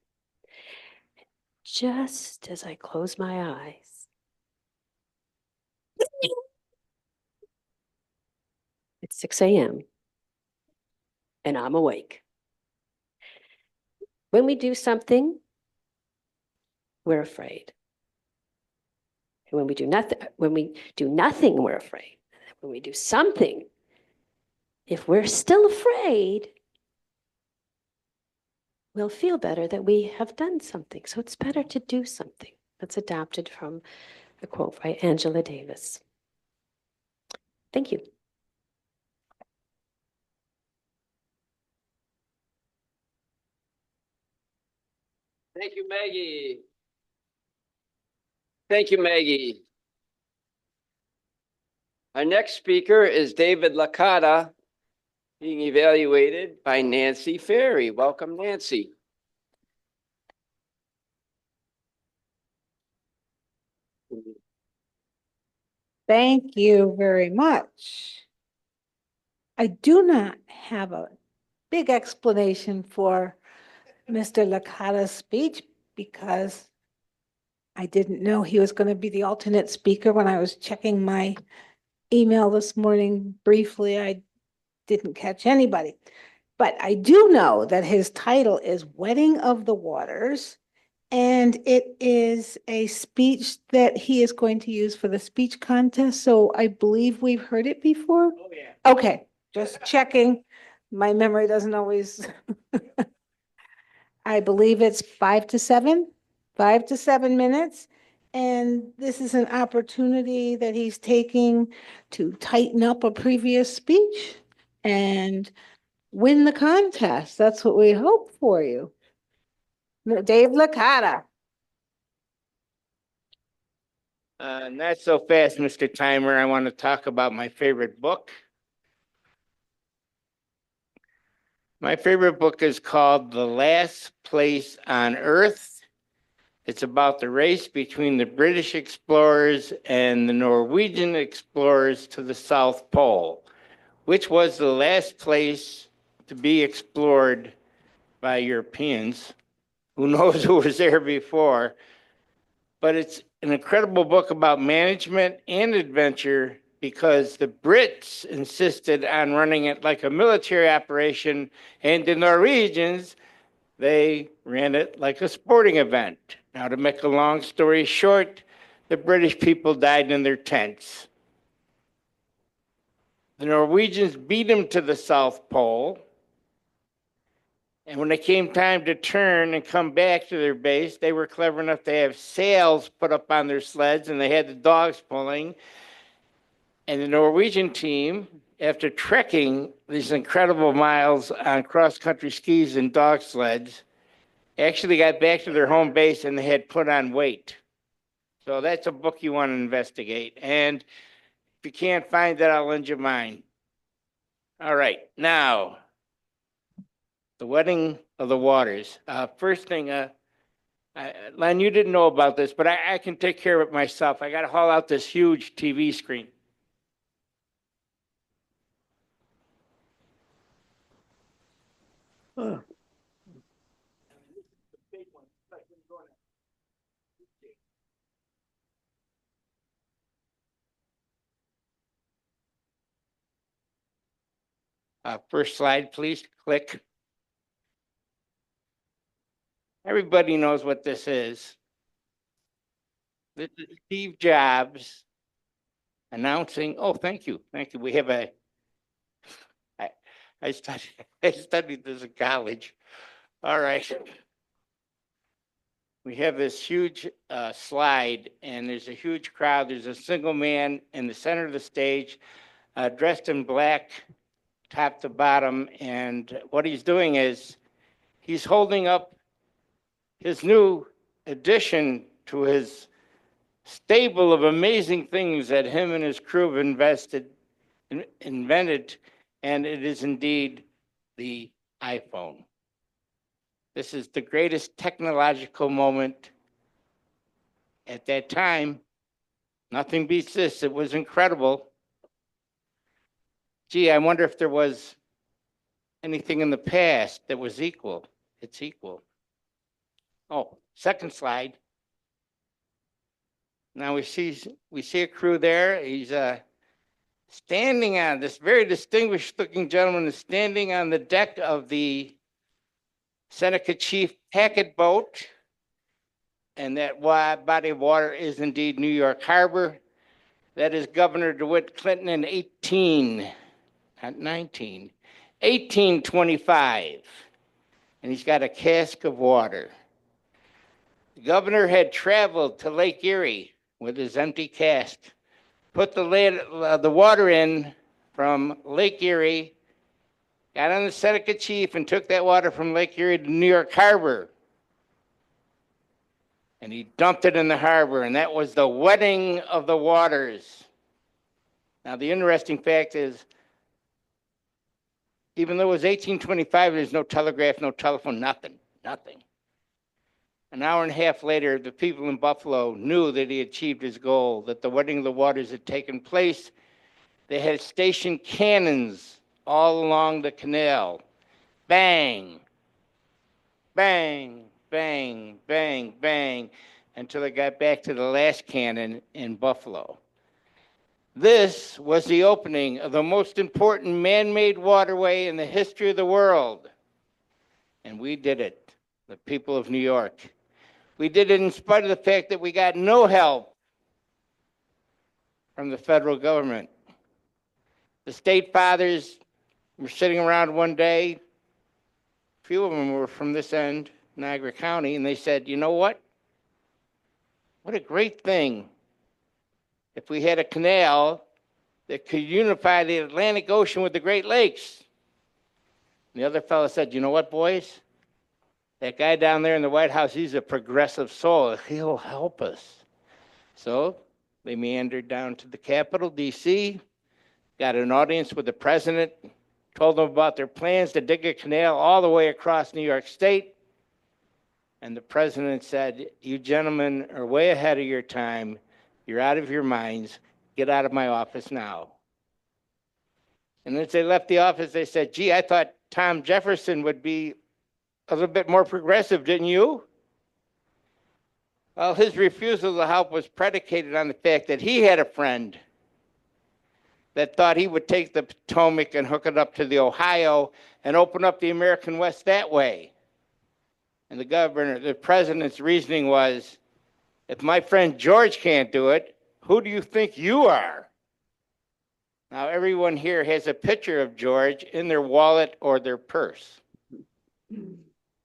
Just as I close my eyes, it's 6 a.m., and I'm awake. When we do something, we're afraid. And when we do nothing, we're afraid. When we do something, if we're still afraid, we'll feel better that we have done something. So it's better to do something. That's adapted from a quote by Angela Davis. Thank you. Thank you, Maggie. Thank you, Maggie. Our next speaker is David Licata, being evaluated by Nancy Ferry. Welcome, Nancy. Thank you very much. I do not have a big explanation for Mr. Licata's speech because I didn't know he was going to be the alternate speaker when I was checking my email this morning briefly. I didn't catch anybody. But I do know that his title is Wedding of the Waters, and it is a speech that he is going to use for the speech contest. So I believe we've heard it before. Oh, yeah. Okay, just checking. My memory doesn't always. I believe it's 5 to 7 minutes. And this is an opportunity that he's taking to tighten up a previous speech and win the contest. That's what we hope for you. Dave Licata. Not so fast, Mr. Timer. I want to talk about my favorite book. My favorite book is called The Last Place on Earth. It's about the race between the British explorers and the Norwegian explorers to the South Pole, which was the last place to be explored by Europeans. Who knows who was there before? But it's an incredible book about management and adventure because the Brits insisted on running it like a military operation, and the Norwegians, they ran it like a sporting event. Now, to make a long story short, the British people died in their tents. The Norwegians beat them to the South Pole. And when it came time to turn and come back to their base, they were clever enough to have sails put up on their sleds, and they had the dogs pulling. And the Norwegian team, after trekking these incredible miles on cross-country skis and dog sleds, actually got back to their home base and they had put on weight. So that's a book you want to investigate. And if you can't find that, I'll lend you mine. All right, now, the Wedding of the Waters. First thing, Len, you didn't know about this, but I can take care of it myself. I got to haul out this huge TV screen. Oh. First slide, please. Click. Everybody knows what this is. This is Steve Jobs announcing. Oh, thank you. Thank you. We have I studied this in college. All right. We have this huge slide, and there's a huge crowd. There's a single man in the center of the stage, dressed in black, top to bottom. And what he's doing is he's holding up his new addition to his stable of amazing things that him and his crew have invented, and it is indeed the iPhone. This is the greatest technological moment at that time. Nothing beats this. It was incredible. Gee, I wonder if there was anything in the past that was equal. It's equal. Oh, second slide. Now we see a crew there. He's standing on, this very distinguished looking gentleman is standing on the deck of the Seneca Chief packet boat. And that body of water is indeed New York Harbor. That is Governor DeWitt Clinton in 1825. And he's got a cask of water. The governor had traveled to Lake Erie with his empty cask, put the water in from Lake Erie, got on the Seneca Chief and took that water from Lake Erie to New York Harbor. And he dumped it in the harbor, and that was the wedding of the waters. Now, the interesting fact is even though it was 1825, there's no telegraph, no telephone, nothing. An hour and a half later, the people in Buffalo knew that he achieved his goal, that the wedding of the waters had taken place. They had stationed cannons all along the canal. Bang, bang, bang, bang, bang, until they got back to the last cannon in Buffalo. This was the opening of the most important man-made waterway in the history of the world. And we did it, the people of New York. We did it in spite of the fact that we got no help from the federal government. The state fathers were sitting around one day. A few of them were from this end, Niagara County, and they said, you know what? What a great thing if we had a canal that could unify the Atlantic Ocean with the Great Lakes. And the other fellow said, you know what, boys? That guy down there in the White House, he's a progressive soul. He'll help us. So they meandered down to the Capitol, D.C., got an audience with the president, told them about their plans to dig a canal all the way across New York State. And the president said, you gentlemen are way ahead of your time. You're out of your minds. Get out of my office now. And as they left the office, they said, gee, I thought Tom Jefferson would be a little bit more progressive, didn't you? Well, his refusal to help was predicated on the fact that he had a friend that thought he would take the Potomac and hook it up to the Ohio and open up the American West that way. And the president's reasoning was, if my friend George can't do it, who do you think you are? Now, everyone here has a picture of George in their wallet or their purse.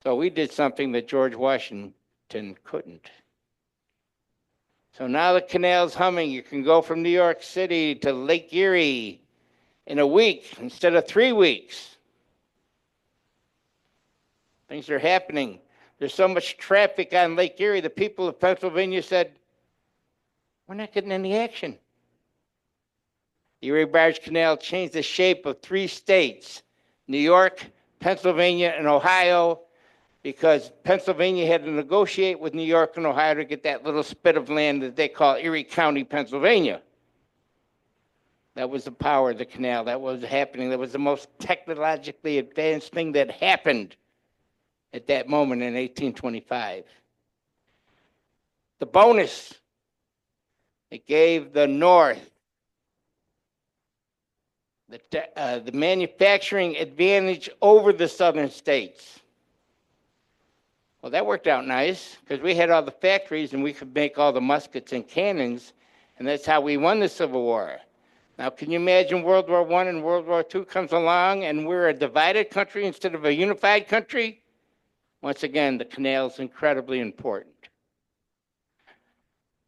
So we did something that George Washington couldn't. So now the canal's humming. You can go from New York City to Lake Erie in a week instead of 3 weeks. Things are happening. There's so much traffic on Lake Erie, the people of Pennsylvania said, we're not getting any action. The Erie Barge Canal changed the shape of 3 states, New York, Pennsylvania, and Ohio, because Pennsylvania had to negotiate with New York and Ohio to get that little spit of land that they call Erie County, Pennsylvania. That was the power of the canal. That was happening. That was the most technologically advanced thing that happened at that moment in 1825. The bonus, it gave the North the manufacturing advantage over the southern states. Well, that worked out nice because we had all the factories and we could make all the muskets and cannons, and that's how we won the Civil War. Now, can you imagine World War I and World War II comes along and we're a divided country instead of a unified country? Once again, the canal is incredibly important.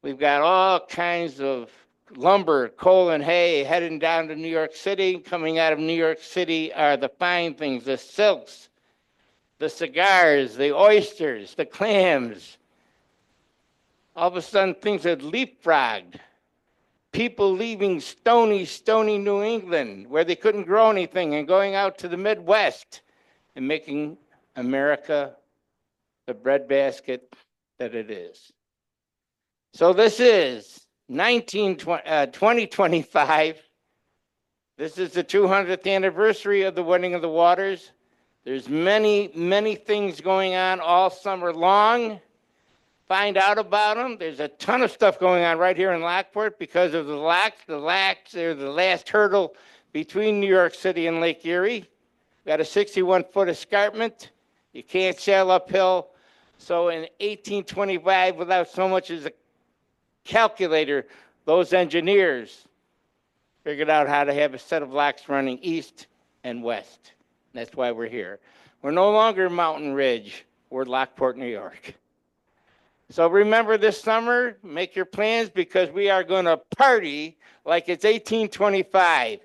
We've got all kinds of lumber, coal, and hay heading down to New York City. Coming out of New York City are the fine things, the silks, the cigars, the oysters, the clams. All of a sudden, things had leapfrogged. People leaving stony New England, where they couldn't grow anything, and going out to the Midwest and making America the breadbasket that it is. So this is 2025. This is the 200th anniversary of the wedding of the waters. There's many things going on all summer long. Find out about them. There's a ton of stuff going on right here in Lockport because of the locks. The locks are the last hurdle between New York City and Lake Erie. Got a 61-foot escarpment. You can't sail uphill. So in 1825, without so much as a calculator, those engineers figured out how to have a set of locks running east and west. That's why we're here. We're no longer Mountain Ridge. We're Lockport, New York. So remember this summer, make your plans because we are going to party like it's 1825.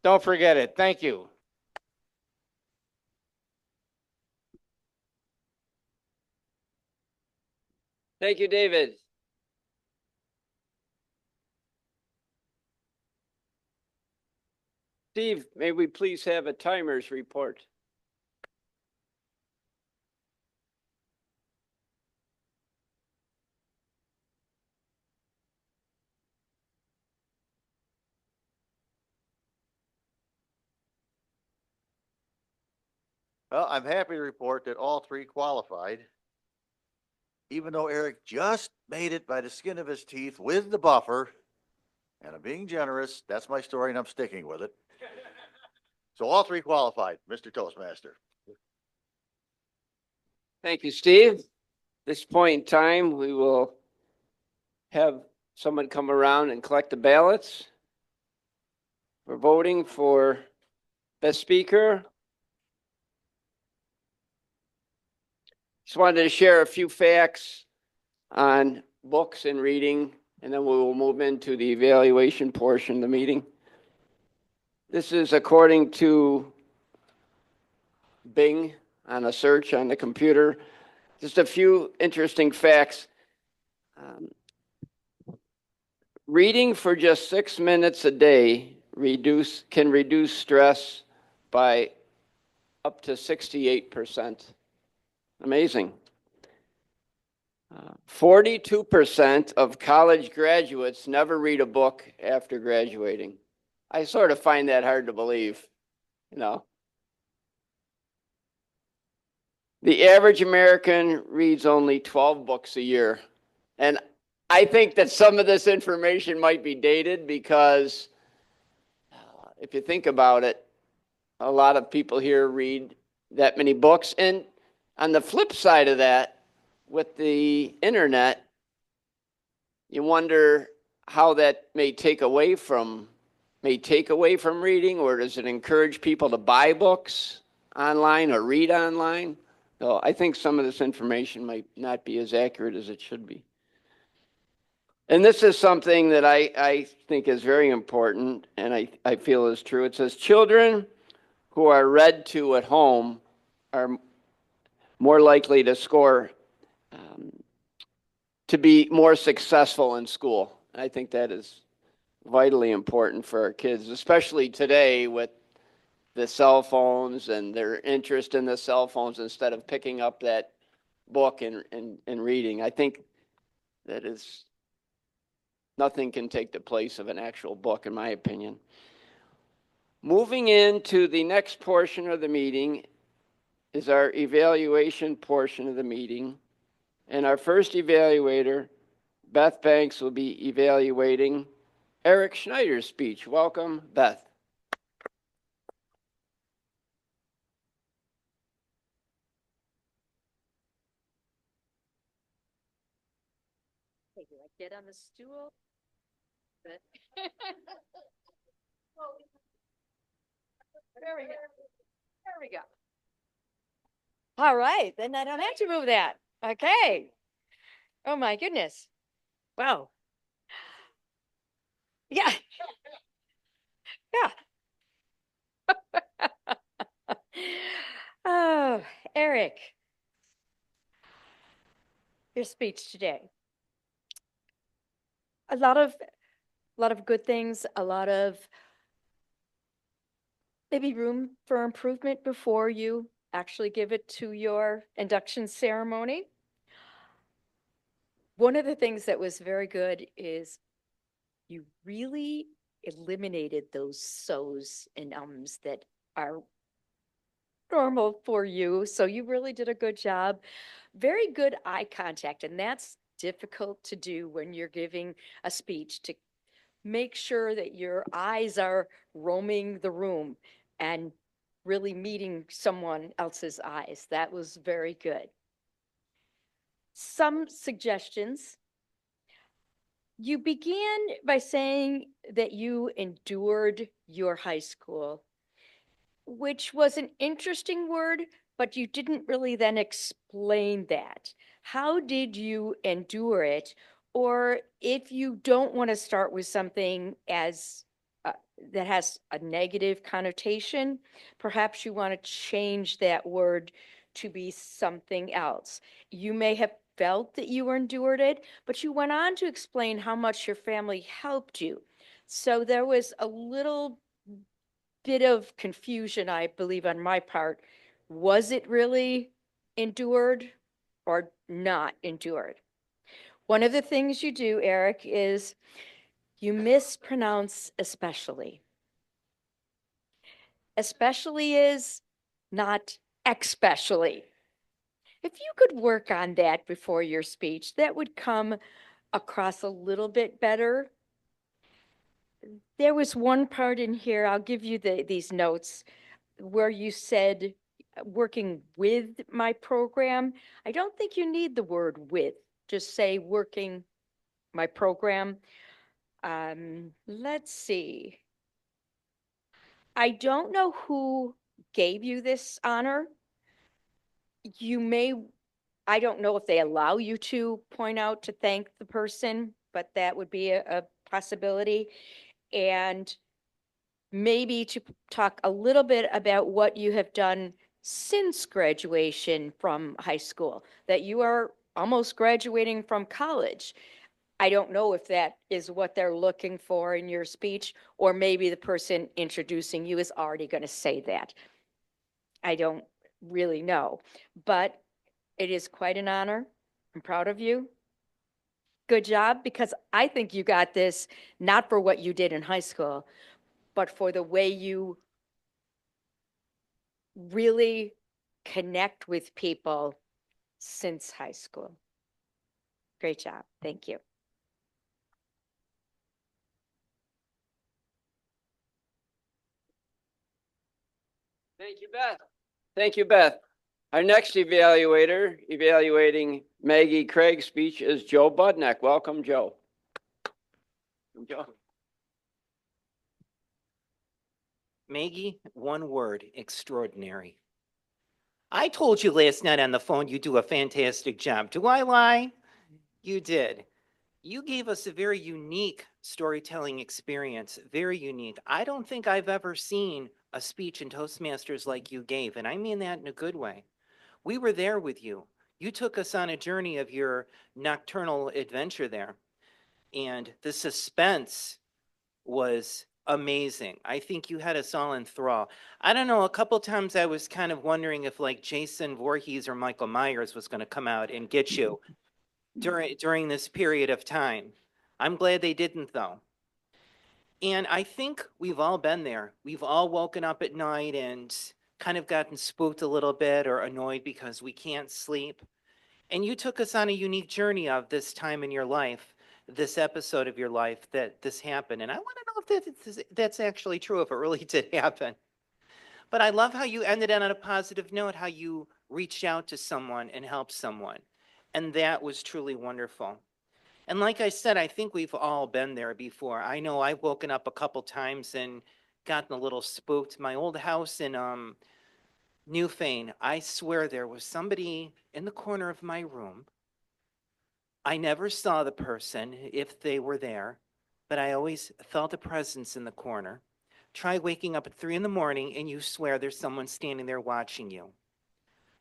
Don't forget it. Thank you. Thank you, David. Steve, may we please have a timers report? Well, I'm happy to report that all three qualified. Even though Eric just made it by the skin of his teeth with the buffer, and I'm being generous, that's my story and I'm sticking with it. So all three qualified, Mr. Toastmaster. Thank you, Steve. This point in time, we will have someone come around and collect the ballots. We're voting for best speaker. Just wanted to share a few facts on books and reading, and then we will move into the evaluation portion of the meeting. This is according to Bing on a search on the computer. Just a few interesting facts. Reading for just 6 minutes a day can reduce stress by up to 68%. Amazing. 42% of college graduates never read a book after graduating. I sort of find that hard to believe, you know. The average American reads only 12 books a year. And I think that some of this information might be dated because if you think about it, a lot of people here read that many books. And on the flip side of that, with the internet, you wonder how that may take away from reading, or does it encourage people to buy books online or read online? So I think some of this information might not be as accurate as it should be. And this is something that I think is very important, and I feel is true. It says children who are read to at home are more likely to score, to be more successful in school. I think that is vitally important for our kids, especially today with the cell phones and their interest in the cell phones instead of picking up that book and reading. I think that is nothing can take the place of an actual book, in my opinion. Moving into the next portion of the meeting is our evaluation portion of the meeting. And our first evaluator, Beth Banks, will be evaluating Eric Schneider's speech. Welcome, Beth. Okay, do I get on the stool? There we go. There we go. All right, then I don't have to move that. Okay. Oh my goodness. Wow. Yeah. Yeah. Oh, Eric, your speech today. A lot of good things, a lot of maybe room for improvement before you actually give it to your induction ceremony. One of the things that was very good is you really eliminated those so's and ums that are normal for you. So you really did a good job. Very good eye contact. And that's difficult to do when you're giving a speech, to make sure that your eyes are roaming the room and really meeting someone else's eyes. That was very good. Some suggestions. You began by saying that you endured your high school, which was an interesting word, but you didn't really then explain that. How did you endure it? Or if you don't want to start with something as that has a negative connotation, perhaps you want to change that word to be something else. You may have felt that you endured it, but you went on to explain how much your family helped you. So there was a little bit of confusion, I believe, on my part. Was it really endured or not endured? One of the things you do, Eric, is you mispronounce especially. Especially is not especially. If you could work on that before your speech, that would come across a little bit better. There was one part in here, I'll give you these notes, where you said working with my program. I don't think you need the word with, just say working my program. Let's see. I don't know who gave you this honor. You may, I don't know if they allow you to point out to thank the person, but that would be a possibility. And maybe to talk a little bit about what you have done since graduation from high school, that you are almost graduating from college. I don't know if that is what they're looking for in your speech, or maybe the person introducing you is already going to say that. I don't really know, but it is quite an honor. I'm proud of you. Good job, because I think you got this not for what you did in high school, but for the way you really connect with people since high school. Great job. Thank you. Thank you, Beth. Thank you, Beth. Our next evaluator, evaluating Maggie Craig's speech, is Joe Budnick. Welcome, Joe. Joe. Maggie, one word, extraordinary. I told you last night on the phone you do a fantastic job. Do I lie? You did. You gave us a very unique storytelling experience, very unique. I don't think I've ever seen a speech in Toastmasters like you gave, and I mean that in a good way. We were there with you. You took us on a journey of your nocturnal adventure there, and the suspense was amazing. I think you had us all enthralled. I don't know, a couple times I was kind of wondering if like Jason Voorhees or Michael Myers was going to come out and get you during this period of time. I'm glad they didn't, though. And I think we've all been there. We've all woken up at night and kind of gotten spooked a little bit or annoyed because we can't sleep. And you took us on a unique journey of this time in your life, this episode of your life that this happened. And I want to know if that's actually true, if it really did happen. But I love how you ended it on a positive note, how you reached out to someone and helped someone. And that was truly wonderful. And like I said, I think we've all been there before. I know I've woken up a couple times and gotten a little spooked. My old house in Newfane, I swear there was somebody in the corner of my room. I never saw the person if they were there, but I always felt a presence in the corner. Try waking up at 3 in the morning and you swear there's someone standing there watching you.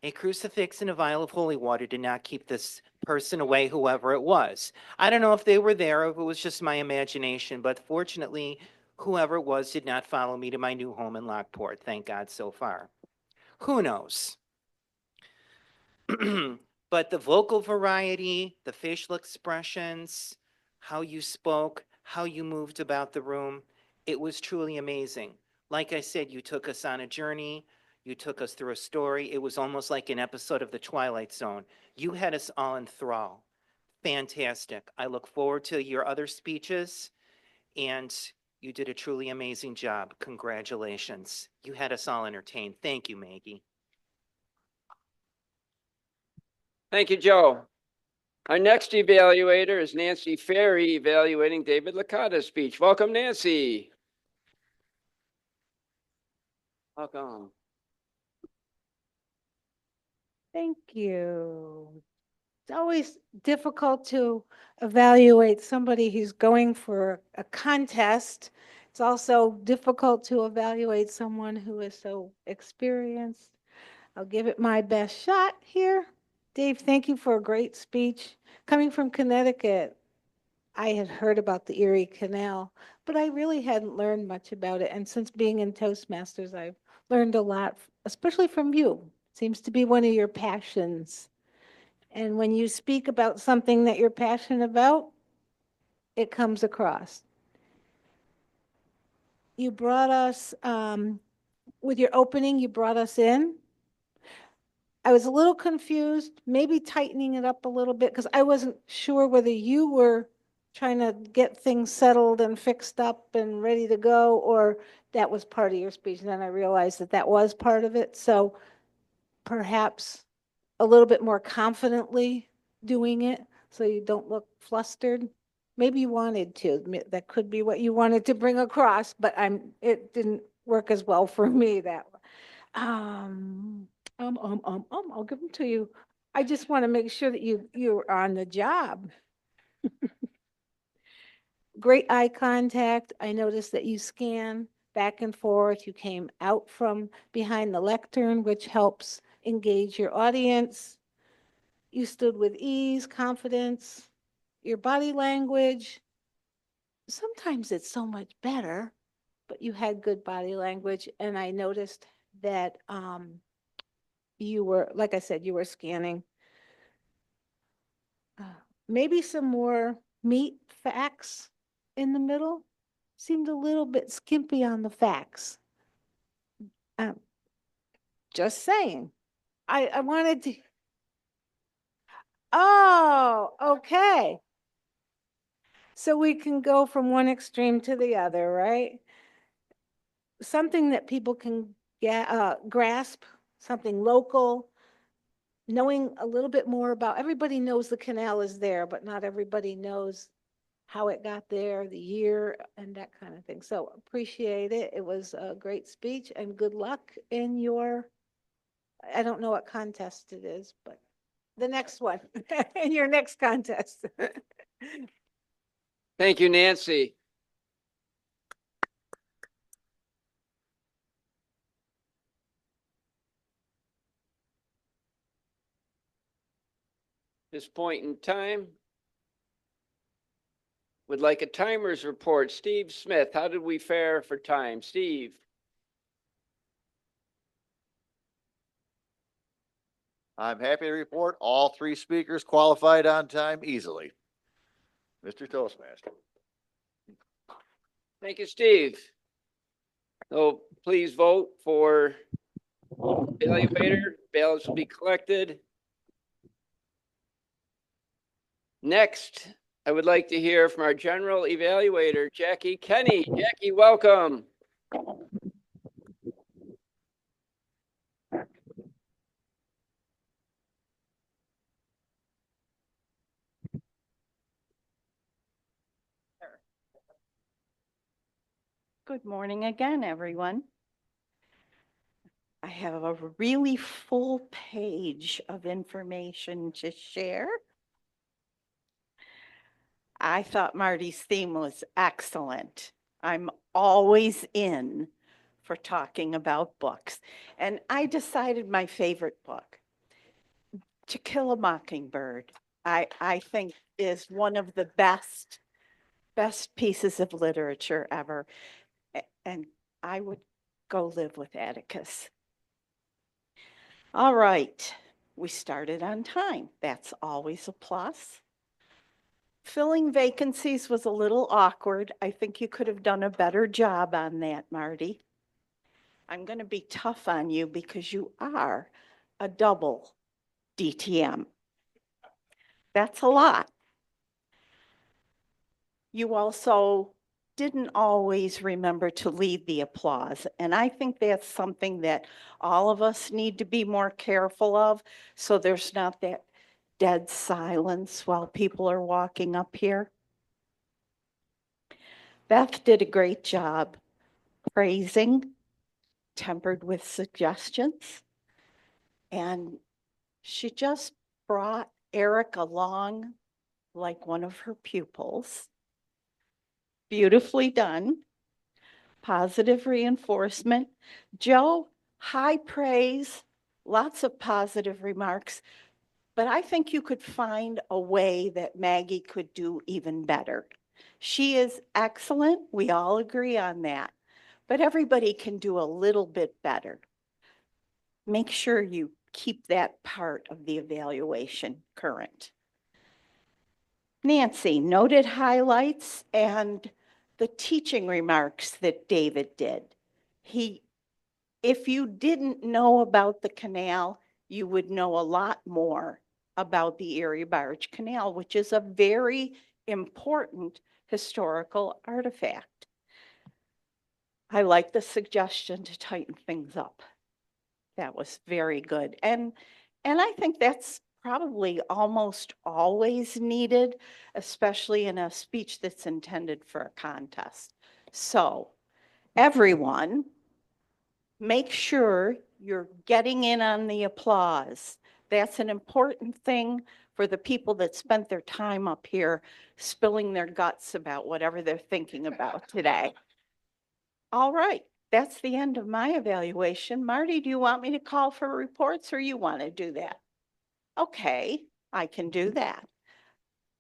A crucifix and a vial of holy water did not keep this person away, whoever it was. I don't know if they were there or if it was just my imagination, but fortunately, whoever it was did not follow me to my new home in Lockport. Thank God so far. Who knows? But the vocal variety, the facial expressions, how you spoke, how you moved about the room, it was truly amazing. Like I said, you took us on a journey. You took us through a story. It was almost like an episode of The Twilight Zone. You had us all enthralled. Fantastic. I look forward to your other speeches, and you did a truly amazing job. Congratulations. You had us all entertained. Thank you, Maggie. Thank you, Joe. Our next evaluator is Nancy Ferry, evaluating David Licata's speech. Welcome, Nancy. Welcome. Thank you. It's always difficult to evaluate somebody who's going for a contest. It's also difficult to evaluate someone who is so experienced. I'll give it my best shot here. Dave, thank you for a great speech. Coming from Connecticut, I had heard about the Erie Canal, but I really hadn't learned much about it. And since being in Toastmasters, I've learned a lot, especially from you. Seems to be one of your passions. And when you speak about something that you're passionate about, it comes across. You brought us, with your opening, you brought us in. I was a little confused, maybe tightening it up a little bit, because I wasn't sure whether you were trying to get things settled and fixed up and ready to go, or that was part of your speech. And then I realized that that was part of it. So perhaps a little bit more confidently doing it so you don't look flustered. Maybe you wanted to. That could be what you wanted to bring across, but it didn't work as well for me that way. I'll give them to you. I just want to make sure that you're on the job. Great eye contact. I noticed that you scan back and forth. You came out from behind the lectern, which helps engage your audience. You stood with ease, confidence, your body language. Sometimes it's so much better, but you had good body language. And I noticed that you were, like I said, you were scanning. Maybe some more meat facts in the middle. Seemed a little bit skimpy on the facts. Just saying. I wanted to. Oh, okay. So we can go from one extreme to the other, right? Something that people can grasp, something local, knowing a little bit more about. Everybody knows the canal is there, but not everybody knows how it got there, the year, and that kind of thing. So appreciate it. It was a great speech, and good luck in your, I don't know what contest it is, but the next one, in your next contest. Thank you, Nancy. This point in time, would like a timer's report. Steve Smith, how did we fare for time? Steve. I'm happy to report all three speakers qualified on time easily. Mr. Toastmaster. Thank you, Steve. So please vote for evaluator. Ballots will be collected. Next, I would like to hear from our general evaluator, Jackie Kenny. Jackie, welcome. Good morning again, everyone. I have a really full page of information to share. I thought Marty's theme was excellent. I'm always in for talking about books. And I decided my favorite book, To Kill a Mockingbird, I think is one of the best pieces of literature ever. And I would go live with Atticus. All right, we started on time. That's always a plus. Filling vacancies was a little awkward. I think you could have done a better job on that, Marty. I'm going to be tough on you because you are a double DTM. That's a lot. You also didn't always remember to lead the applause. And I think that's something that all of us need to be more careful of, so there's not that dead silence while people are walking up here. Beth did a great job praising, tempered with suggestions. And she just brought Eric along like one of her pupils. Beautifully done. Positive reinforcement. Joe, high praise, lots of positive remarks, but I think you could find a way that Maggie could do even better. She is excellent. We all agree on that, but everybody can do a little bit better. Make sure you keep that part of the evaluation current. Nancy, noted highlights and the teaching remarks that David did. If you didn't know about the canal, you would know a lot more about the Erie Barge Canal, which is a very important historical artifact. I like the suggestion to tighten things up. That was very good. And I think that's probably almost always needed, especially in a speech that's intended for a contest. So everyone, make sure you're getting in on the applause. That's an important thing for the people that spent their time up here spilling their guts about whatever they're thinking about today. All right, that's the end of my evaluation. Marty, do you want me to call for reports or you want to do that? Okay, I can do that.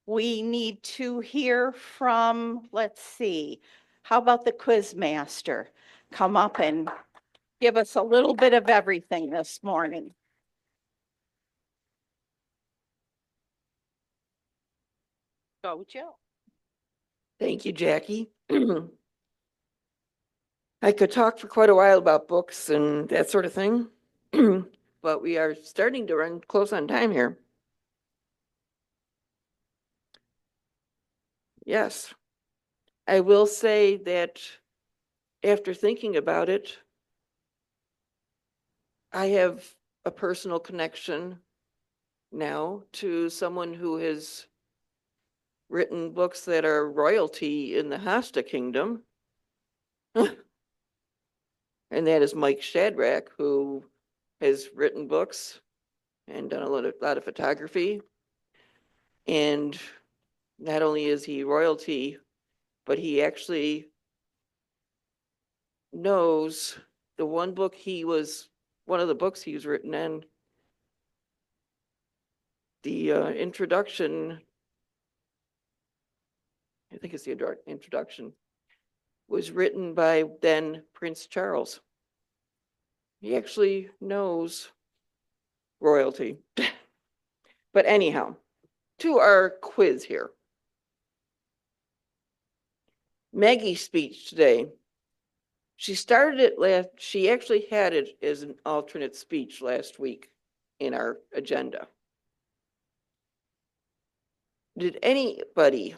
We need to hear from, let's see, how about the quiz master? Come up and give us a little bit of everything this morning. Go, Jill. Thank you, Jackie. I could talk for quite a while about books and that sort of thing, but we are starting to run close on time here. Yes, I will say that after thinking about it, I have a personal connection now to someone who has written books that are royalty in the Hasta Kingdom. And that is Mike Shadrach, who has written books and done a lot of photography. And not only is he royalty, but he actually knows the one of the books he was written in, the introduction, I think it's the introduction, was written by then Prince Charles. He actually knows royalty. But anyhow, to our quiz here. Maggie's speech today, she actually had it as an alternate speech last week in our agenda. Did anybody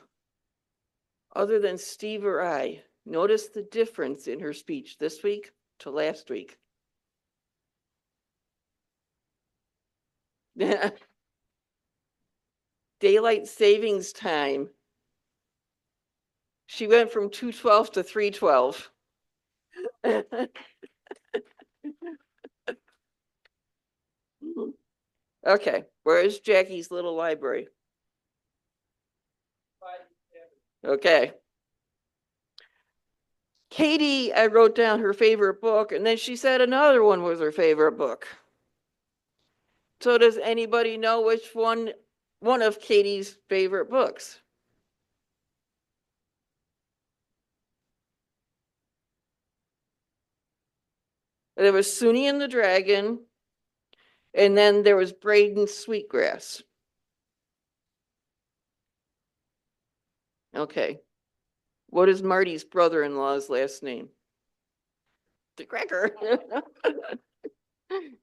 other than Steve or I notice the difference in her speech this week to last week? Daylight savings time. She went from 2:12 to 3:12. Okay, where's Jackie's little library? Okay. Katie, I wrote down her favorite book, and then she said another one was her favorite book. So does anybody know which one of Katie's favorite books? There was Sunni and the Dragon, and then there was Braden Sweetgrass. Okay. What is Marty's brother-in-law's last name? DeGregor.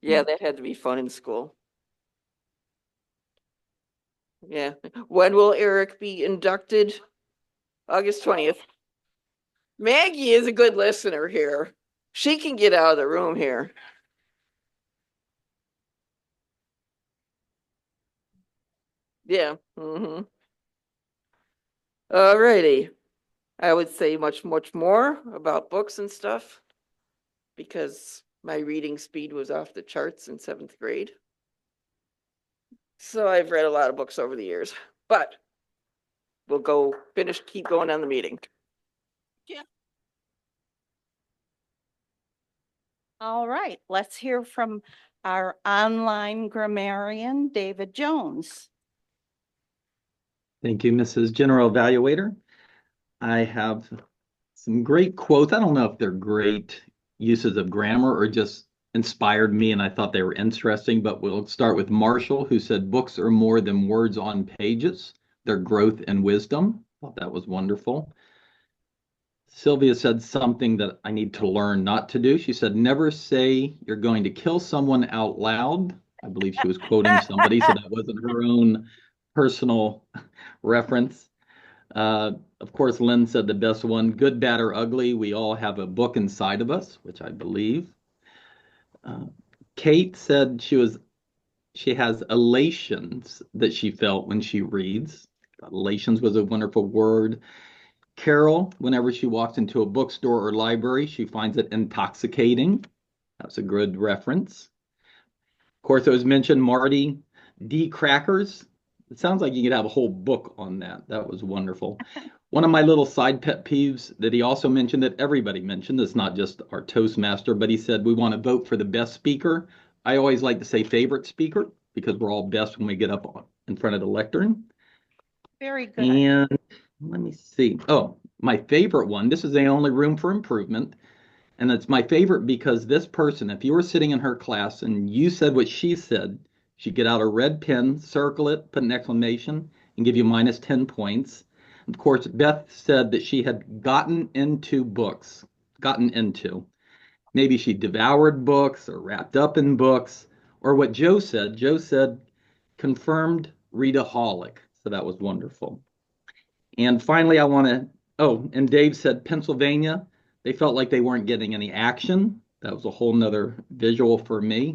Yeah, that had to be fun in school. Yeah. When will Eric be inducted? August 20th. Maggie is a good listener here. She can get out of the room here. Yeah. Mm-hmm. All righty. I would say much more about books and stuff because my reading speed was off the charts in 7th grade. So I've read a lot of books over the years, but we'll keep going on the meeting. Yeah. All right, let's hear from our online grammarian, David Jones. Thank you, Mrs. General Evaluator. I have some great quotes. I don't know if they're great uses of grammar or just inspired me and I thought they were interesting, but we'll start with Marshall, who said, "Books are more than words on pages. They're growth and wisdom." I thought that was wonderful. Sylvia said something that I need to learn not to do. She said, "Never say you're going to kill someone out loud." I believe she was quoting somebody, so that wasn't her own personal reference. Of course, Lynn said the best one, "Good, bad, or ugly. We all have a book inside of us," which I believe. Kate said she has elations that she felt when she reads. Elations was a wonderful word. Carol, whenever she walks into a bookstore or library, she finds it intoxicating. That's a good reference. Of course, it was mentioned Marty D. Crackers. It sounds like you could have a whole book on that. That was wonderful. One of my little side pet peeves that he also mentioned, that everybody mentioned, it's not just our Toastmaster, but he said we want to vote for the best speaker. I always like to say favorite speaker because we're all best when we get up in front of the lectern. Very good. And let me see. Oh, my favorite one. This is the only room for improvement. And it's my favorite because this person, if you were sitting in her class and you said what she said, she'd get out a red pen, circle it, put an exclamation, and give you minus 10 points. Of course, Beth said that she had gotten into books, gotten into. Maybe she devoured books or wrapped up in books, or what Joe said, confirmed readaholic. So that was wonderful. And finally, and Dave said Pennsylvania, they felt like they weren't getting any action. That was a whole nother visual for me.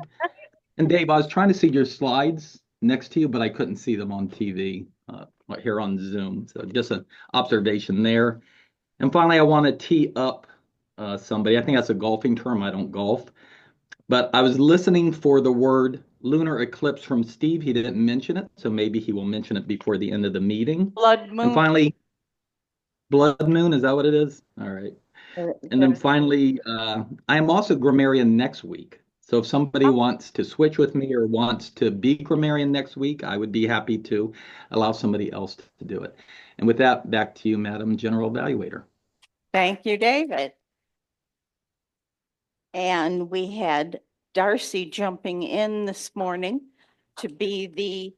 And Dave, I was trying to see your slides next to you, but I couldn't see them on TV here on Zoom. So just an observation there. And finally, I want to tee up somebody. I think that's a golfing term. I don't golf. But I was listening for the word lunar eclipse from Steve. He didn't mention it, so maybe he will mention it before the end of the meeting. Blood moon. And finally, blood moon, is that what it is? All right. And then finally, I am also grammarian next week. So if somebody wants to switch with me or wants to be grammarian next week, I would be happy to allow somebody else to do it. And with that, back to you, Madam General Evaluator. Thank you, David. And we had Darcy jumping in this morning to be the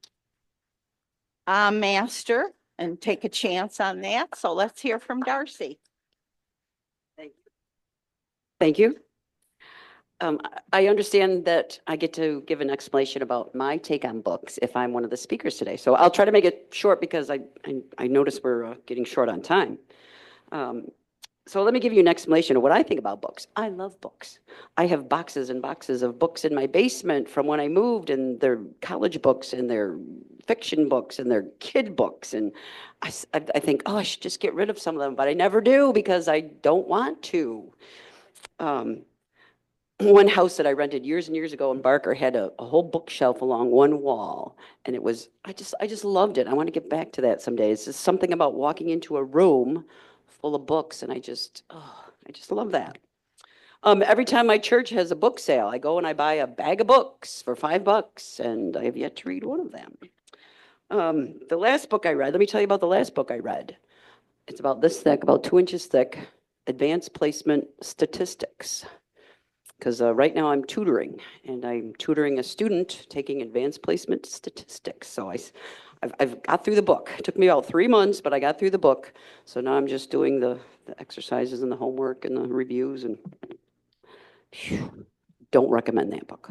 master and take a chance on that. So let's hear from Darcy. Thank you. I understand that I get to give an explanation about my take on books if I'm one of the speakers today. So I'll try to make it short because I notice we're getting short on time. So let me give you an explanation of what I think about books. I love books. I have boxes and boxes of books in my basement from when I moved, and they're college books and they're fiction books and they're kid books. And I think, oh, I should just get rid of some of them, but I never do because I don't want to. One house that I rented years and years ago in Barker had a whole bookshelf along one wall, and it was I just loved it. I want to get back to that someday. It's just something about walking into a room full of books, and I just love that. Every time my church has a book sale, I go and I buy a bag of books for $5, and I have yet to read one of them. The last book I read, let me tell you about the last book I read. It's about this thick, about 2 inches thick, Advanced Placement Statistics. Because right now I'm tutoring, and I'm tutoring a student taking advanced placement statistics. So I've got through the book. It took me about 3 months, but I got through the book. So now I'm just doing the exercises and the homework and the reviews, and don't recommend that book.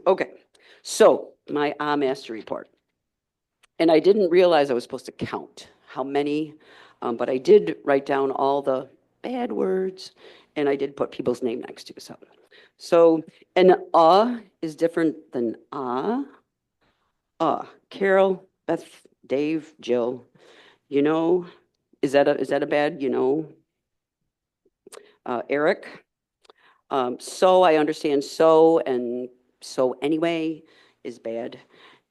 Okay, so my mastery report. And I didn't realize I was supposed to count how many, but I did write down all the bad words, and I did put people's name next to it. So an is different than Carol, Beth, Dave, Jill. You know, is that a bad, you know? Eric. So I understand so and so anyway is bad.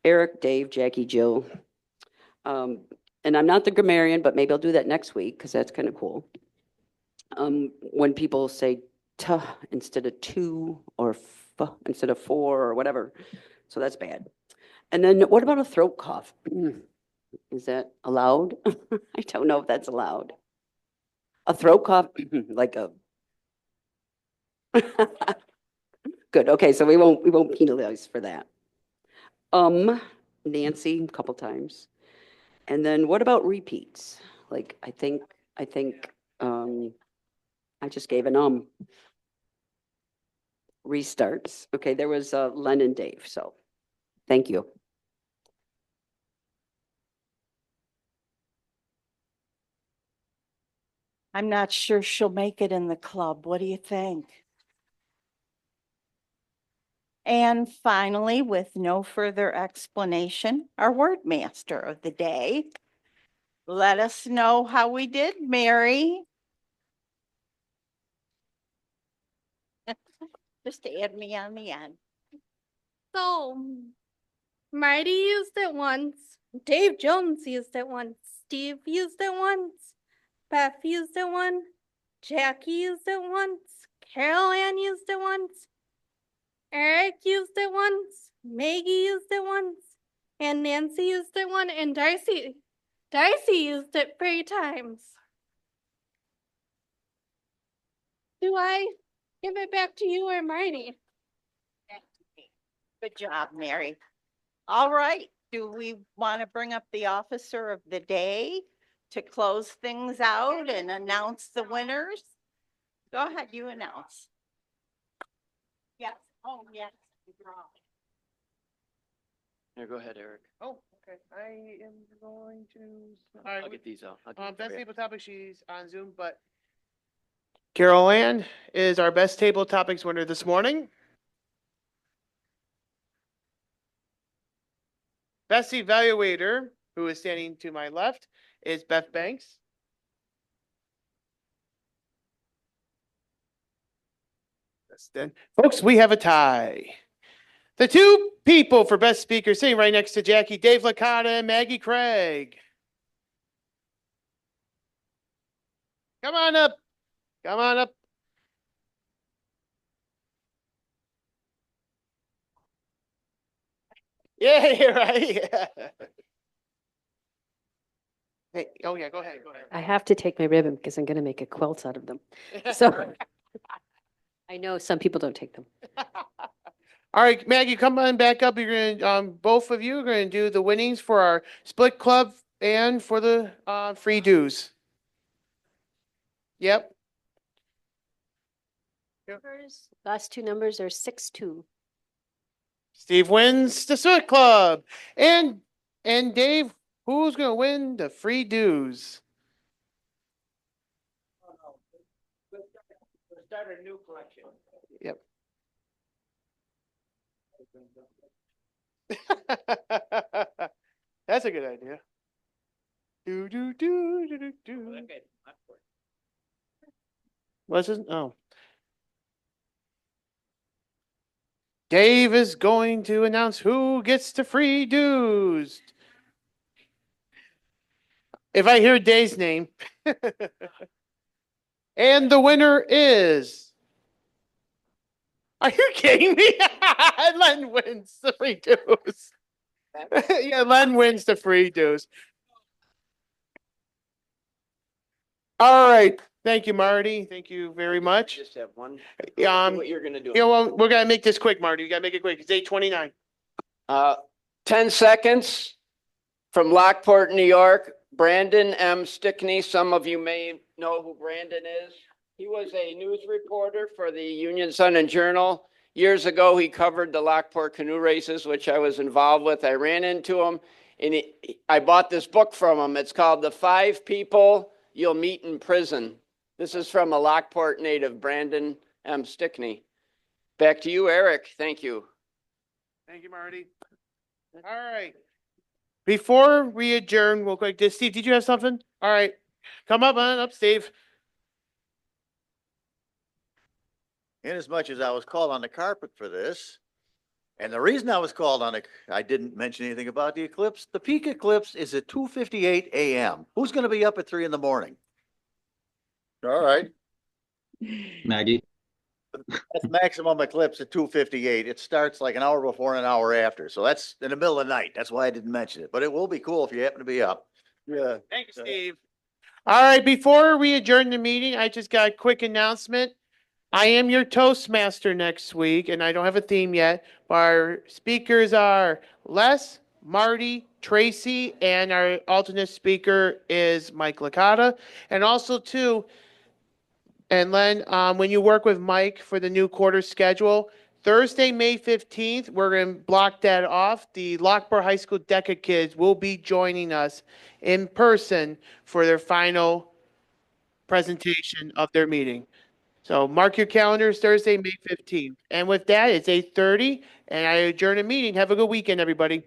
Eric, Dave, Jackie, Jill. And I'm not the grammarian, but maybe I'll do that next week because that's kind of cool. When people say t instead of two, or f instead of four, or whatever. So that's bad. And then what about a throat cough? Is that allowed? I don't know if that's allowed. A throat cough, like a. Good. Okay, so we won't penalize for that. Nancy, a couple times. And then what about repeats? Like I think I just gave an restarts. Okay, there was Len and Dave, so thank you. I'm not sure she'll make it in the club. What do you think? And finally, with no further explanation, our word master of the day. Let us know how we did, Mary. Just add me on the end. So, Marty used it once. Dave Jones used it once. Steve used it once. Beth used it once. Jackie used it once. Carol Ann used it once. Eric used it once. Maggie used it once. And Nancy used it once. And Darcy used it 3 times. Do I give it back to you or Marty? Good job, Mary. All right. Do we want to bring up the officer of the day to close things out and announce the winners? Go ahead, you announce. Yes. Oh, yes. Here, go ahead, Eric. Oh, okay. I am going to. All I'll right. get these out. I'll get them Best for you. table topic, she's on Zoom, but Carol Ann is our best table topics winner this morning. Best evaluator, who is standing to my left, is Beth Banks. Then, folks, we have a tie. The two people for best speaker sitting right next to Jackie, Dave Licata and Maggie Craig. Come on up. Come on up. Yeah, you're right. Yeah. Hey, oh yeah, go ahead. Go ahead. I have to take my ribbon because I'm going to make a quilt out of them. So I know some people don't take them. All right, Maggie, come on back up. You're gonna both of you are gonna do the winnings for our split club and for the free dues. Yep. Last two numbers are 6-2. Steve wins the split club, and Dave, who's gonna win the free dues? We'll start a new collection. Yep. That's a good idea. Do do do do do do. What's his? Oh. Dave is going to announce who gets the free dues. If I hear Dave's name. And the winner is. Are you kidding me? Len wins the free dues. Yeah, Len wins the free dues. All right. Thank you, Marty. Thank you very much. Just have one. What you're gonna do? You know, well, we're gonna make this quick, Marty. You gotta make it quick. It's 8:29. 10 seconds from Lockport, New York. Brandon M. Stickney. Some of you may know who Brandon is. He was a news reporter for the Union Sun and Journal. Years ago, he covered the Lockport canoe races, which I was involved with. I ran into him, and I bought this book from him. It's called The 5 People You'll Meet in Prison. This is from a Lockport native, Brandon M. Stickney. Back to you, Eric. Thank you. Thank you, Marty. All right. Before we adjourn, real quick, Steve, did you have something? All right. Come up, on up, Steve. Inasmuch as I was called on the carpet for this, and the reason I was called on I didn't mention anything about the eclipse. The peak eclipse is at 2:58 a.m. Who's going to be up at 3 in the morning? All right. Maggie. That's maximum eclipse at 2:58. It starts like an hour before and an hour after. So that's in the middle of the night. That's why I didn't mention it, but it will be cool if you happen to be up. Yeah. Thank you, Steve. All right, before we adjourn the meeting, I just got a quick announcement. I am your Toastmaster next week, and I don't have a theme yet. But our speakers are Les, Marty, Tracy, and our alternate speaker is Mike Licata. And also, too, and Len, when you work with Mike for the new quarter schedule, Thursday, May 15th, we're going to block that off. The Lockport High School DECA kids will be joining us in person for their final presentation of their meeting. So mark your calendars, Thursday, May 15th. And with that, it's 8:30, and I adjourn the meeting. Have a good weekend, everybody.